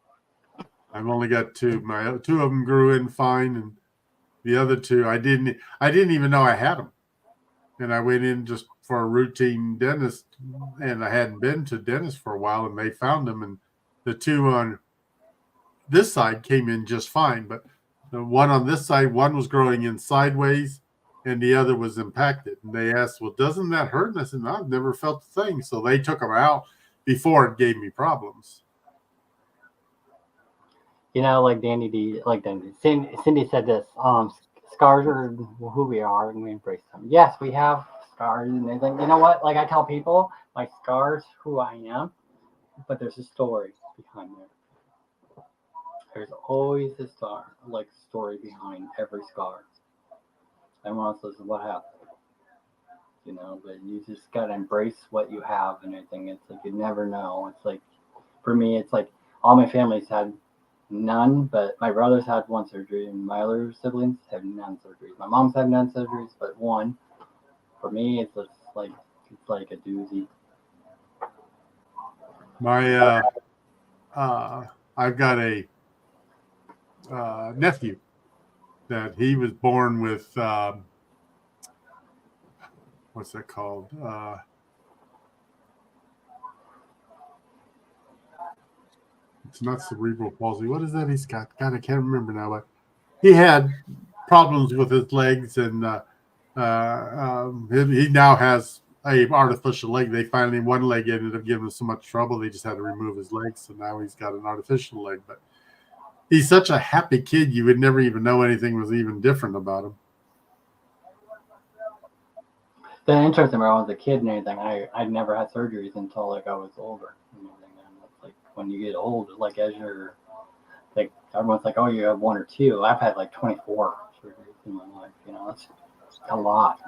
I've only got 2. My 2 of them grew in fine, and the other 2 I didn't even know I had them. And I went in just for a routine dentist, and I hadn't been to dentist for a while, and they found them, and the 2 on this side came in just fine, but the one on this side, one was growing in sideways and the other was impacted. And they asked, well, doesn't that hurt? And I said, no, I've never felt a thing. So they took them out before it gave me problems. like Danny D, like Cindy said this. Scars are who we are, and we embrace them. Yes, we have scars, and they think, you know what? Like I tell people, my scars, who I am, but there's a story behind it. There's always a story behind every scar. Everyone else says, what happened? But you just gotta embrace what you have and everything. It's like you never know. It's like for me, it's like all my family's had none, but my brothers had one surgery, and my other siblings have none surgeries. My mom's had none surgeries, but one. For me, it's just like a doozy. My I've got a nephew that he was born with what's that called? It's not cerebral palsy. What is that he's got? God, I can't remember now. But he had problems with his legs, and he now has a artificial leg. They finally, one leg ended up giving him so much trouble, they just had to remove his legs. So now he's got an artificial leg. But he's such a happy kid, you would never even know anything was even different about him. The interesting when I was a kid and everything, I never had surgeries until like I was older. And it's like when you get old, like as you're like everyone's like, oh, you have one or two. I've had like 24 surgeries in my life. That's a lot.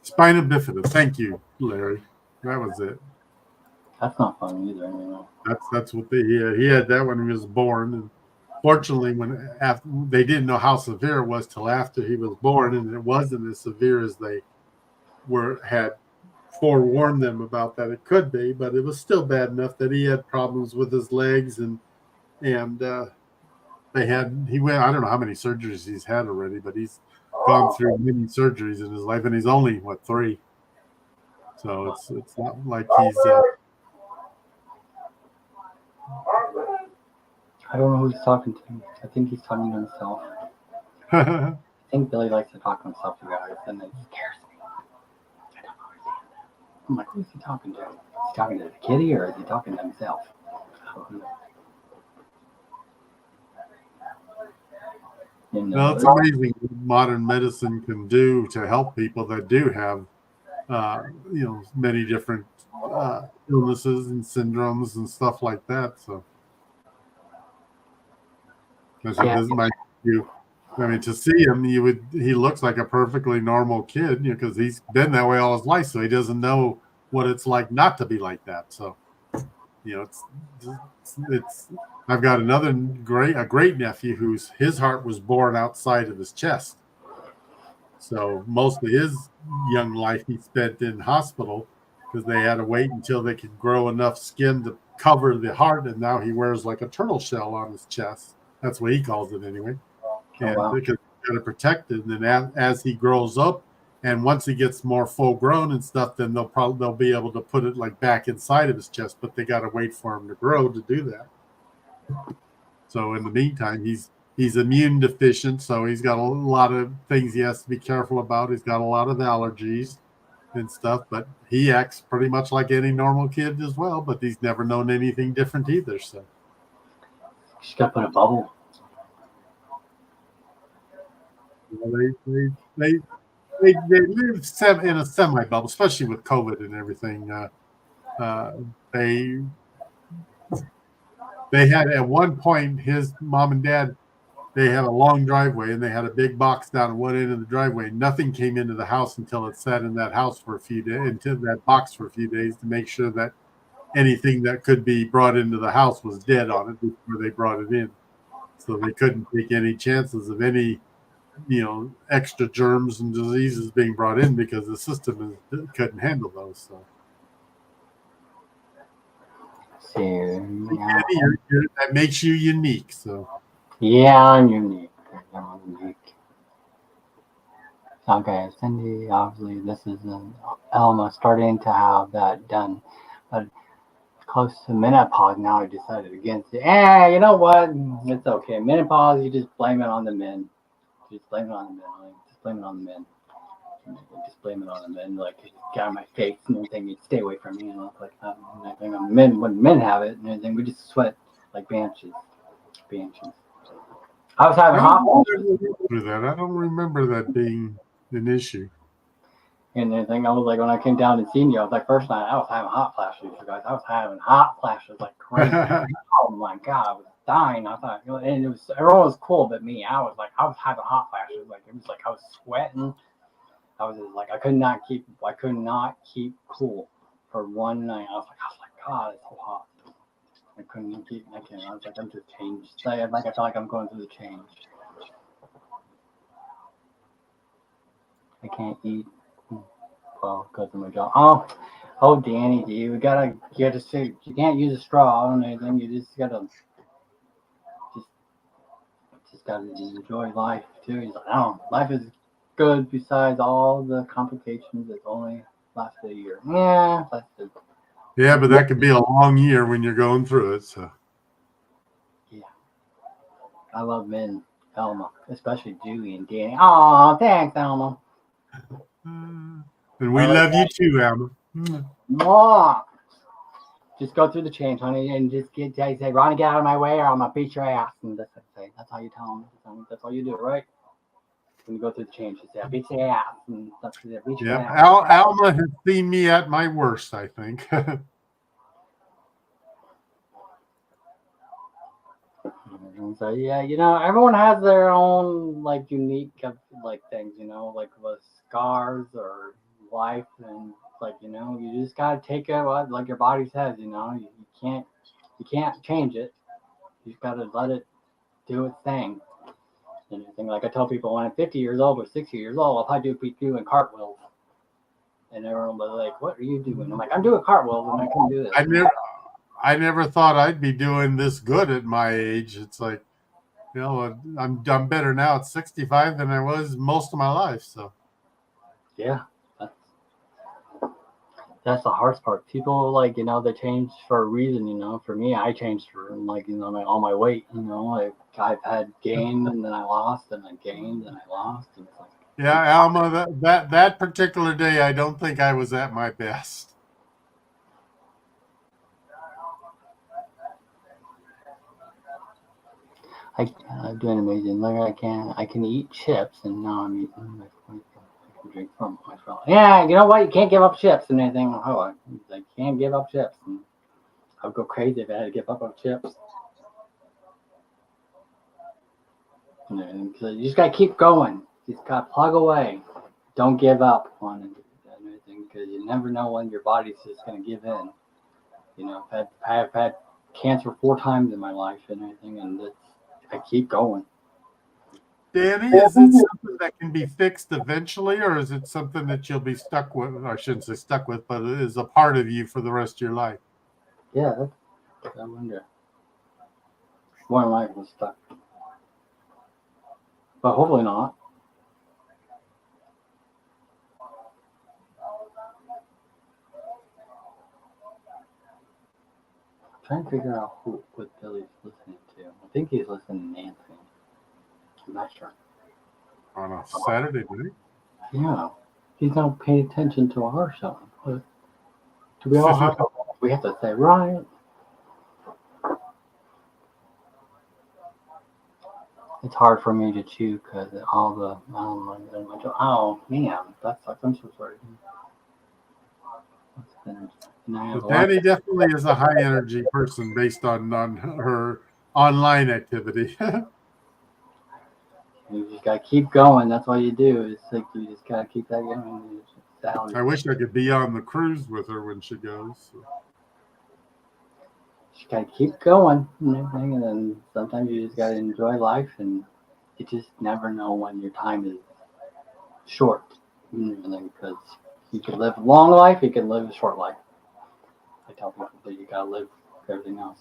Spina bifida. Thank you, Larry. That was it. That's not fun either. That's what he had that when he was born, and fortunately, after they didn't know how severe it was till after he was born, and it wasn't as severe as they had forewarned them about that it could be, but it was still bad enough that he had problems with his legs, and he went. I don't know how many surgeries he's had already, but he's gone through many surgeries in his life, and he's only 3. So it's not like he's. I don't know who he's talking to. I think he's talking to himself. I think Billy likes to talk to himself, you guys, and it scares me. I don't understand that. I'm like, who is he talking to? Is he talking to the kitty or is he talking to himself? No, it's amazing what modern medicine can do to help people that do have, many different illnesses and syndromes and stuff like that. So, to see him, he looks like a perfectly normal kid, because he's been that way all his life, so he doesn't know what it's like not to be like that. So, it's. I've got a great nephew his heart was born outside of his chest. So most of his young life he spent in hospital because they had to wait until they could grow enough skin to cover the heart, and now he wears like a turtle shell on his chest. That's what he calls it anyway. And because he's got to protect it, and then as he grows up, and once he gets more full grown and stuff, then they'll be able to put it like back inside of his chest, but they got to wait for him to grow to do that. So in the meantime, he's immune deficient, so he's got a lot of things he has to be careful about. He's got a lot of allergies and stuff, but he acts pretty much like any normal kid as well, but he's never known anything different either. So she's got to put a bubble. They live in a semi bubble, especially with COVID and everything. They had at one point, his mom and dad, they had a long driveway, and they had a big box down at one end of the driveway. Nothing came into the house until it sat in that house for a few days, into that box for a few days, to make sure that anything that could be brought into the house was dead on it before they brought it in. So they couldn't take any chances of any, extra germs and diseases being brought in, because the system couldn't handle those. So. That makes you unique. So yeah, I'm unique. Okay, Cindy, obviously this is Elma starting to have that done, but close to menopause now. I decided against it. You know what? It's okay. Menopause, you just blame it on the men. Just blame it on the men. Just blame it on the men. Just blame it on the men. Like, got my face and everything. You stay away from me. And like men, when men have it and everything, we just sweat like banshees. I was having hot flashes I don't remember that being an issue. and everything. I was like, when I came down and seen you, I was like, first night I was having hot flashes, you guys. I was having hot flashes like crazy. Oh my god, I was dying. I thought, and it was everyone was cool, but me, I was having hot flashes. Like it was like I was sweating. I was just like I could not keep cool for one night. I was like, God, it's so hot. I couldn't keep. I can't. I was like, I'm just changed. I feel like I'm going through the change. I can't eat. Well, because of my job. Oh, Danny, you gotta see. You can't use a straw or anything. You just gotta enjoy life too. He's like, life is good besides all the complications. It only lasted a year. Yeah, lasted. Yeah, but that could be a long year when you're going through it. So. Yeah, I love men, Elma, especially Julie and Danny. Oh, thanks, Elma. And we love you too, Alma. Mwah. Just go through the change, honey, and just say, Ronnie, get out of my way, or I'm gonna beat your ass. And that's how you tell them. That's all you do, right? When you go through the change, you say, I beat your ass, and that's it. Beat your ass. Alma has seen me at my worst, I think. So yeah, everyone has their own like unique like things, like with scars or life, and like you just gotta take it like your body says, you can't change it. You just gotta let it do its thing. And anything like I tell people when I'm 50 years old or 60 years old, I'll probably be doing cartwheels, and everyone will be like, "What are you doing?" I'm like, "I'm doing cartwheels, and I can do this." I never thought I'd be doing this good at my age. It's like, I'm better now at 65 than I was most of my life. So, yeah, that's the hardest part. People like they change for a reason. For me, I changed for all my weight. Like I've had gained and then I lost, and then gained and I lost. And it's like, yeah, Alma, that particular day, I don't think I was at my best. I'm doing amazing. Like I can eat chips, and now I'm eating my drink from my phone. Yeah, you know what? You can't give up chips and anything. Oh, I can't give up chips. And I would go crazy if I had to give up on chips. And so you just gotta keep going. You just gotta plug away. Don't give up on anything because you never know when your body's just gonna give in. I've had cancer 4 times in my life and everything, and I keep going. Danny, is it something that can be fixed eventually, or is it something that you'll be stuck with? Or I shouldn't say stuck with, but it is a part of you for the rest of your life. Yeah, I wonder. One life was stuck, but hopefully not. I'm trying to figure out what Billy's listening to. I think he's listening to Nancy. I'm not sure. On a Saturday night? Yeah, he's not paying attention to our show. But do we all have to? We have to say right. It's hard for me to chew because all the oh man, that sucks. I'm so sorry. Danny definitely is a high energy person based on her online activity. You just gotta keep going. That's all you do. It's like you just gotta keep that going. I wish I could be on the cruise with her when she goes. So. You gotta keep going and everything, and then sometimes you just gotta enjoy life, and you just never know when your time is short. Because you can live a long life, you can live a short life. I tell people that you gotta live everything else,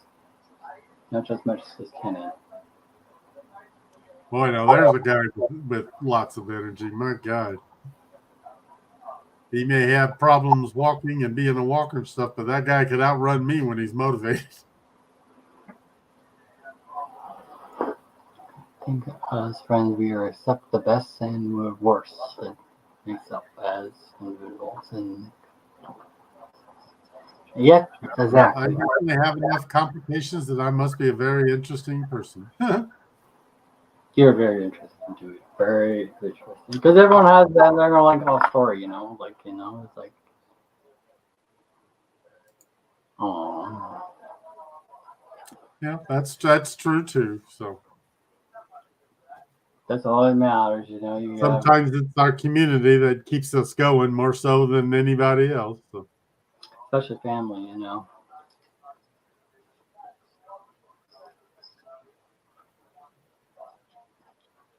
not just much as Kenny. Boy, now there's a guy with lots of energy. My God. He may have problems walking and being a walker and stuff, but that guy could outrun me when he's motivated. I think as friends, we are accept the best and we're worse. It makes up as individuals. And yeah, exactly. I definitely have enough complications that I must be a very interesting person. You're very interesting, Dewey. Very interesting. Because everyone has that they're like a story, you know, like it's like, oh, Yeah, that's true too. So that's all that matters, you know. You got sometimes it's our community that keeps us going more so than anybody else. So. especially family, you know.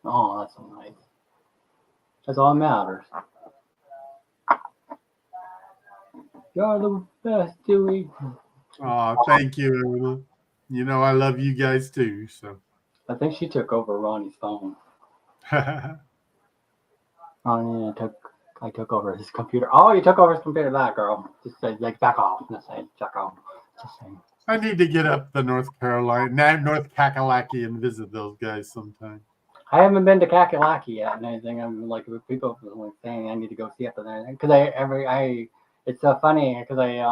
Oh, that's so nice. That's all that matters. You're the best, Dewey. Oh, thank you, Evelyn. You know I love you guys too. So. I think she took over Ronnie's phone. Ronnie I took over his computer. Oh, you took over his computer, that girl. Just say like back off. Just say back off. Just saying. I need to get up to North Carolina, North Kakalaki, and visit those guys sometime. I haven't been to Kakalaki yet and anything. I'm like people like saying I need to go see it there because it's so funny because I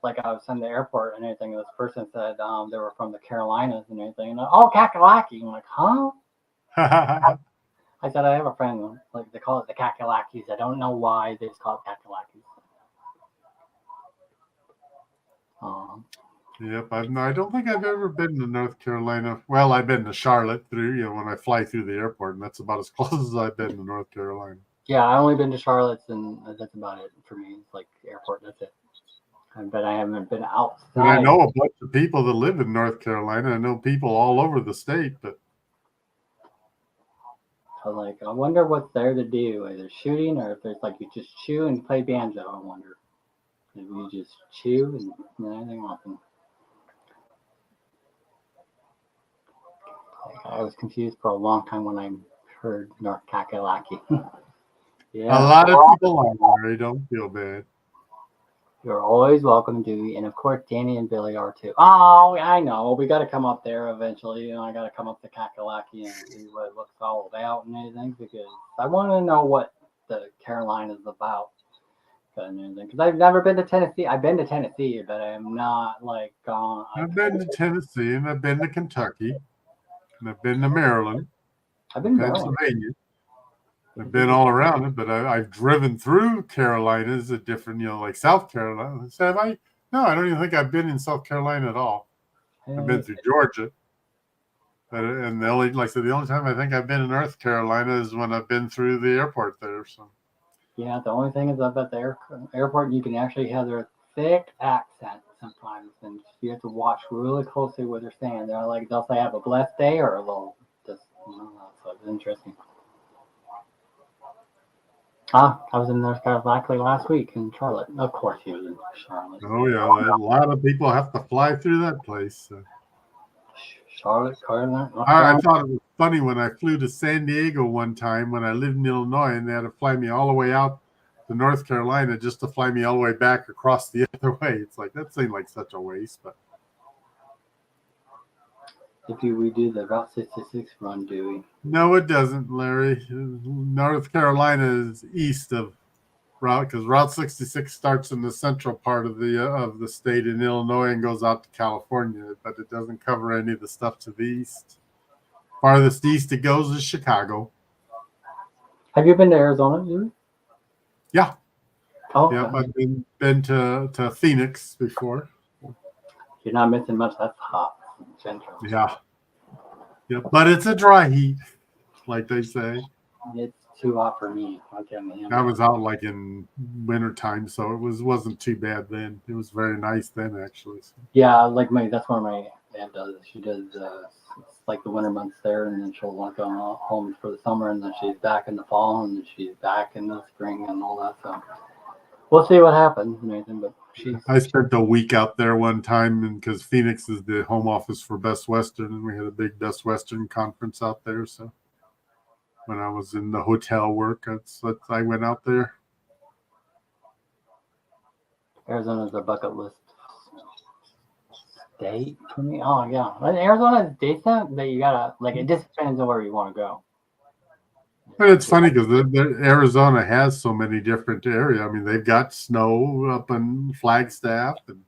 was in the airport and everything. This person said they were from the Carolinas and everything. And oh, Kakalaki. I'm like, huh? I said I have a friend like they call it the Kakalakis. I don't know why they just call it Kakalakis. Yep, I don't think I've ever been to North Carolina. Well, I've been to Charlotte through, when I fly through the airport, and that's about as close as I've been to North Carolina. Yeah, I only been to Charlotte, and that's about it for me. It's like airport, that's it. But I haven't been outside. And I know a bunch of people that live in North Carolina. I know people all over the state, but I was like, I wonder what's there to do, either shooting or if there's like you just chew and play banjo. I wonder if you just chew and anything happen. I was confused for a long time when I heard North Kakalaki. Yeah, a lot of people are there. Don't feel bad. You're always welcome, Dewey, and of course Danny and Billy are too. Oh, I know. We got to come up there eventually. I got to come up to Kakalaki and see what it looks all about and everything because I want to know what the Carolinas about and everything. Because I've never been to Tennessee. I've been to Tennessee, but I'm not like gone. I've been to Tennessee and I've been to Kentucky and I've been to Maryland. I've been to Pennsylvania. I've been all around it, but I've driven through Carolinas at different, like South Carolina. So have I? No, I don't even think I've been in South Carolina at all. I've been through Georgia. And the only time I think I've been in North Carolina is when I've been through the airport there. So. Yeah, the only thing is up at the airport, you can actually have their thick accent sometimes, and you have to watch really closely what they're saying. They'll say have a blessed day, or they'll just, so it's interesting. I was in North Carolina last week in Charlotte. Of course, he was in Charlotte. Oh yeah, a lot of people have to fly through that place. So. Charlotte, Carolina. I thought it was funny when I flew to San Diego one time when I lived in Illinois, and they had to fly me all the way out to North Carolina just to fly me all the way back across the other way. It's like that seemed like such a waste, but. If you redo the Route 66 run, Dewey. No, it doesn't, Larry. North Carolina is east of Route because Route 66 starts in the central part of the state in Illinois and goes out to California, but it doesn't cover any of the stuff to the east. Farthest east it goes is Chicago. Have you been to Arizona, Dewey? Yeah. Oh, yeah. I've been to Phoenix before. You're not missing much. That's hot. Central. Yeah. Yeah, but it's a dry heat, like they say. It's too hot for me. I was out like in winter time, so it wasn't too bad then. It was very nice then, actually. So. Yeah, that's what my aunt does. She does it's like the winter months there, and then she'll want to go home for the summer, and then she's back in the fall, and then she's back in the spring, and all that. So we'll see what happens, Nathan. But I spent a week out there one time, and because Phoenix is the home office for Best Western, and we had a big Best Western conference out there. So when I was in the hotel work, I went out there. Arizona's a bucket list state for me. Oh yeah, Arizona's decent, but you gotta it just depends on where you want to go. And it's funny because Arizona has so many different areas. I mean, they've got snow up in Flagstaff, and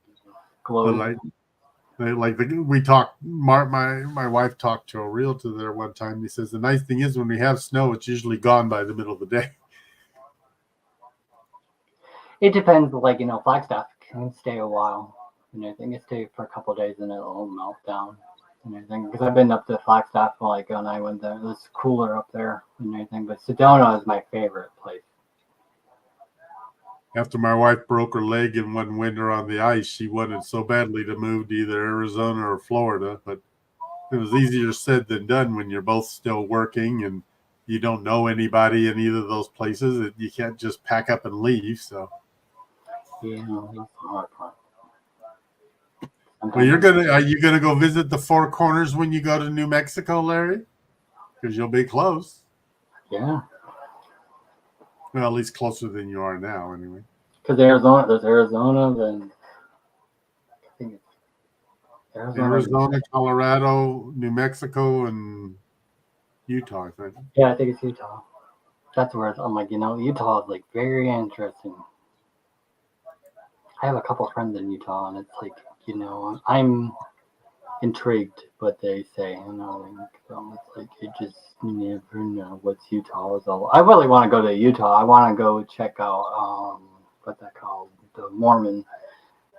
We talked. My wife talked to a realtor there one time. He says the nice thing is when we have snow, it's usually gone by the middle of the day. It depends. Like Flagstaff can stay a while, and I think it stay for a couple of days and it'll melt down. And everything because I've been up to Flagstaff like when I went there. It's cooler up there and everything. But Sedona is my favorite place. After my wife broke her leg in one winter on the ice, she wanted so badly to move to either Arizona or Florida, but it was easier said than done when you're both still working and you don't know anybody in either of those places. You can't just pack up and leave. So, Yeah, that's the hard part. well, are you gonna go visit the Four Corners when you go to New Mexico, Larry? Because you'll be close. Yeah. Well, at least closer than you are now, anyway. Because there's Arizona, then I think it's Arizona, Colorado, New Mexico, and Utah, I think. Yeah, I think it's Utah. That's where I'm like, Utah is like very interesting. I have a couple of friends in Utah, and it's like, I'm intrigued what they say, it's like you just never know what's Utah is all. I really want to go to Utah. I want to go check out what's that called, the Mormon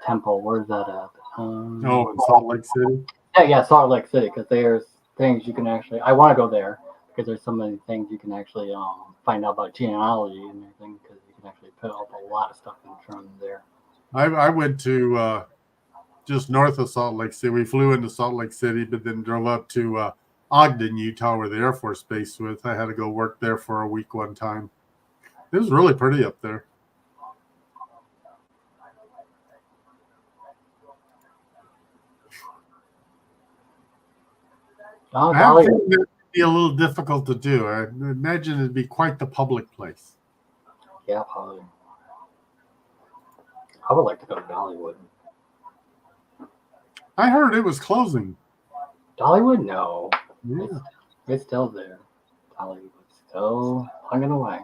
temple. Where's that at? In Salt Lake City. Yeah, Salt Lake City, because there's things you can actually. I want to go there because there's so many things you can actually find out about genealogy and everything, because you can actually put up a lot of stuff in from there. I went to just north of Salt Lake City. We flew into Salt Lake City, but then drove up to Ogden, Utah, where the Air Force Base was. I had to go work there for a week one time. It was really pretty up there. I think it'd be a little difficult to do. I imagine it'd be quite the public place. Yeah, probably. I would like to go to Dollywood. I heard it was closing. Dollywood? No. Yeah. It's still there. Dollywood's still hugging away.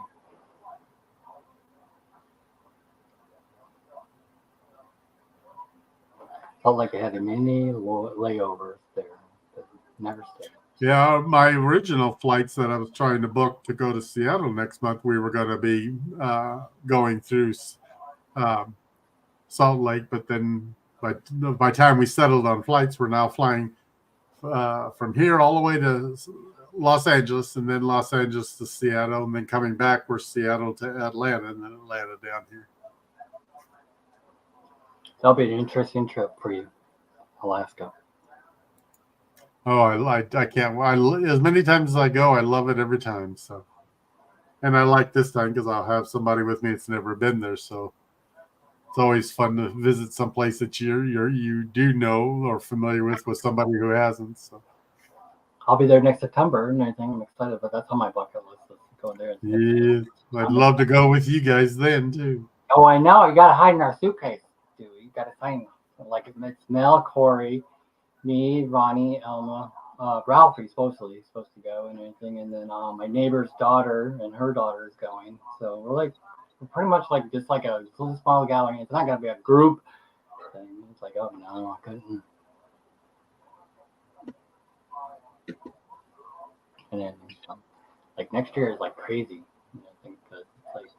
Felt like it had many layovers there, but never stayed. Yeah, my original flights that I was trying to book to go to Seattle next month, we were going to be going through Salt Lake, but then by the time we settled on flights, we're now flying from here all the way to Los Angeles, and then Los Angeles to Seattle, and then coming back, we're Seattle to Atlanta, and then Atlanta down here. That'll be an interesting trip for you, Alaska. Oh, I can't. As many times as I go, I love it every time. So, and I like this time because I'll have somebody with me that's never been there. So it's always fun to visit some place that you do know or familiar with somebody who hasn't. So I'll be there next September and everything. I'm excited, but that's on my bucket list. Go there. Yeah, I'd love to go with you guys then too. Oh, I know. You gotta hide in our suitcase, dude. You gotta sign like it's Mel, Corey, me, Ronnie, Elma, Ralph. He's supposed to go and everything, and then my neighbor's daughter and her daughter is going. So we're pretty much like just like a little small gathering. It's not gonna be a group thing. It's like, oh no, I couldn't. And then like next year is like crazy. I think that like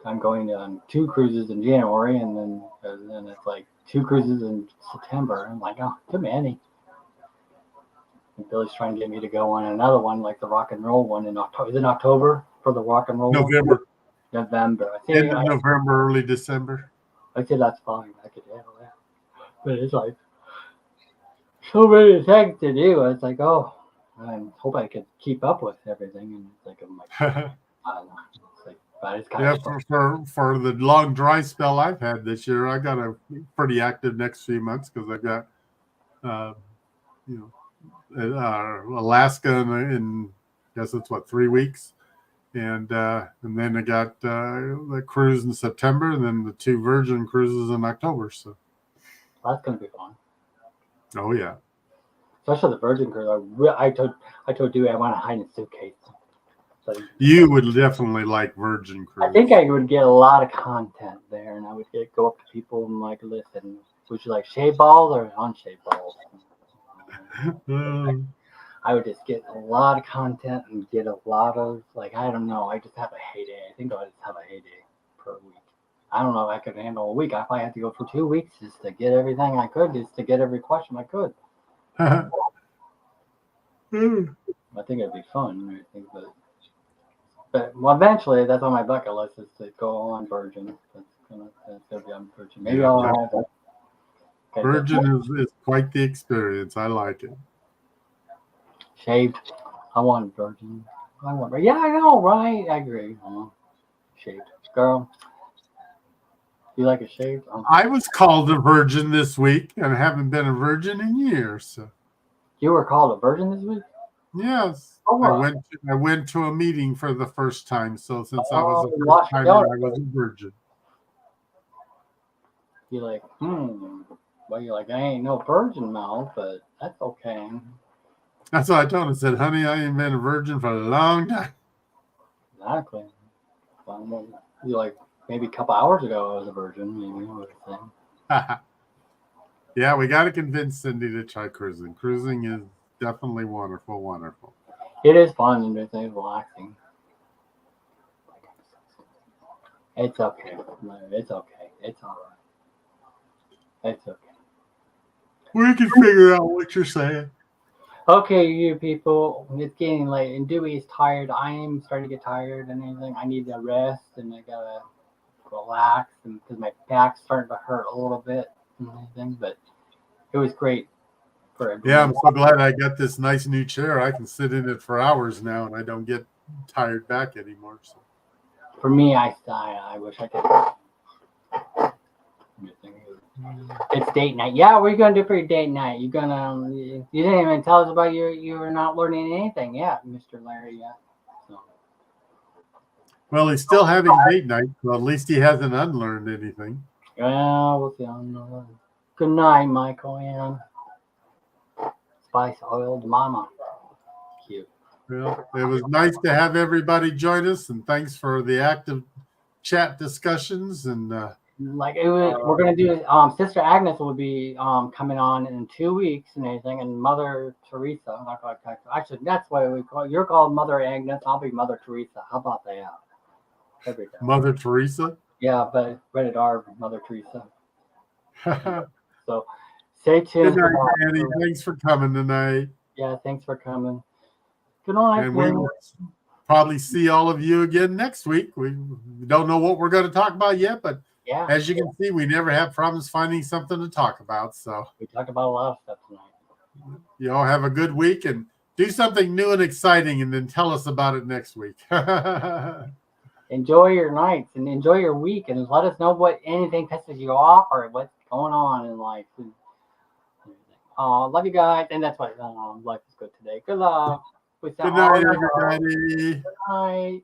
I'm going on 2 cruises in January, and then it's like 2 cruises in September. I'm like, oh, too many. And Billy's trying to get me to go on another one, like the rock and roll one in October. Is it October for the rock and roll? November. End of November, early December. I said that's fine. I could handle that. But it's like so many things to do. I was like, oh, I hope I could keep up with everything. And it's like, I'm like, I don't know. It's like, but it's kind of for the long dry spell I've had this year, I got a pretty active next few months because I got, Alaska in I guess it's 3 weeks, and then I got the cruise in September, and then the 2 Virgin cruises in October. So that's gonna be fun. Oh yeah. Especially the Virgin cruise. I told Dewey I want to hide in a suitcase. So You would definitely like Virgin Cruise. I think I would get a lot of content there, and I would go up to people and like, listen, would you like shaved balls or unshaved balls? I would just get a lot of content and get a lot of like, I don't know. I just have a heyday. I think I would just have a heyday per week. I don't know if I could handle a week. I probably have to go for 2 weeks just to get everything I could, just to get every question I could. I think it'd be fun. I think but well, eventually, that's on my bucket list is to go on Virgin. That's gonna be on Virgin. Maybe I'll have that. Okay, Virgin is quite the experience. I like it. Shaved. I want Virgin. Yeah, I know, right? I agree. Shaved. Girl, you like a shaved? I was called a virgin this week and haven't been a virgin in years. So. You were called a virgin this week? Yes. Oh, wow. I went to a meeting for the first time. So since I was a lost first your timer, I was a virgin. You're like, well, you're like, I ain't no virgin mouth, but that's okay. That's what I told him. I said, honey, I ain't been a virgin for a long time. Exactly. Well, you're like, maybe a couple hours ago I was a virgin, maybe, or something. Yeah, we got to convince Cindy to try cruising. Cruising is definitely wonderful, wonderful. It is fun and it's relaxing. It's okay. It's okay. It's all right. It's okay. We can figure out what you're saying. Okay, you people, it's getting late and Dewey is tired. I am starting to get tired and everything. I need to rest and I gotta relax and because my back's starting to hurt a little bit and everything. But it was great for everyone. Yeah, I'm so glad I got this nice new chair. I can sit in it for hours now and I don't get tired back anymore. So. For me, I wish I could. It's date night. Yeah, what are you gonna do for your date night? You didn't even tell us about you were not learning anything yet, Mr. Larry yet. So. Well, he's still having date night, so at least he hasn't unlearned anything. Yeah, we'll see. Good night, Michael and Spice Oiled Mama. Cute. Well, it was nice to have everybody join us, and thanks for the active chat discussions and. We're gonna do. Sister Agnes will be coming on in 2 weeks and everything, and Mother Teresa. Actually, that's what we call. You're called Mother Agnes. I'll be Mother Teresa. How about that? Every time. Mother Teresa. Yeah, but rated R, Mother Teresa. So, stay tuned. Good night, Annie. Thanks for coming tonight. Yeah, thanks for coming. Good night. And we will probably see all of you again next week. We don't know what we're going to talk about yet, but. Yeah. As you can see, we never have problems finding something to talk about. So we talked about a lot of stuff tonight. You all have a good week and do something new and exciting and then tell us about it next week. Enjoy your nights and enjoy your week and let us know what anything pisses you off or what's going on in life. Love you guys. And that's why life is good today. Good luck. Good night, everybody. Good night.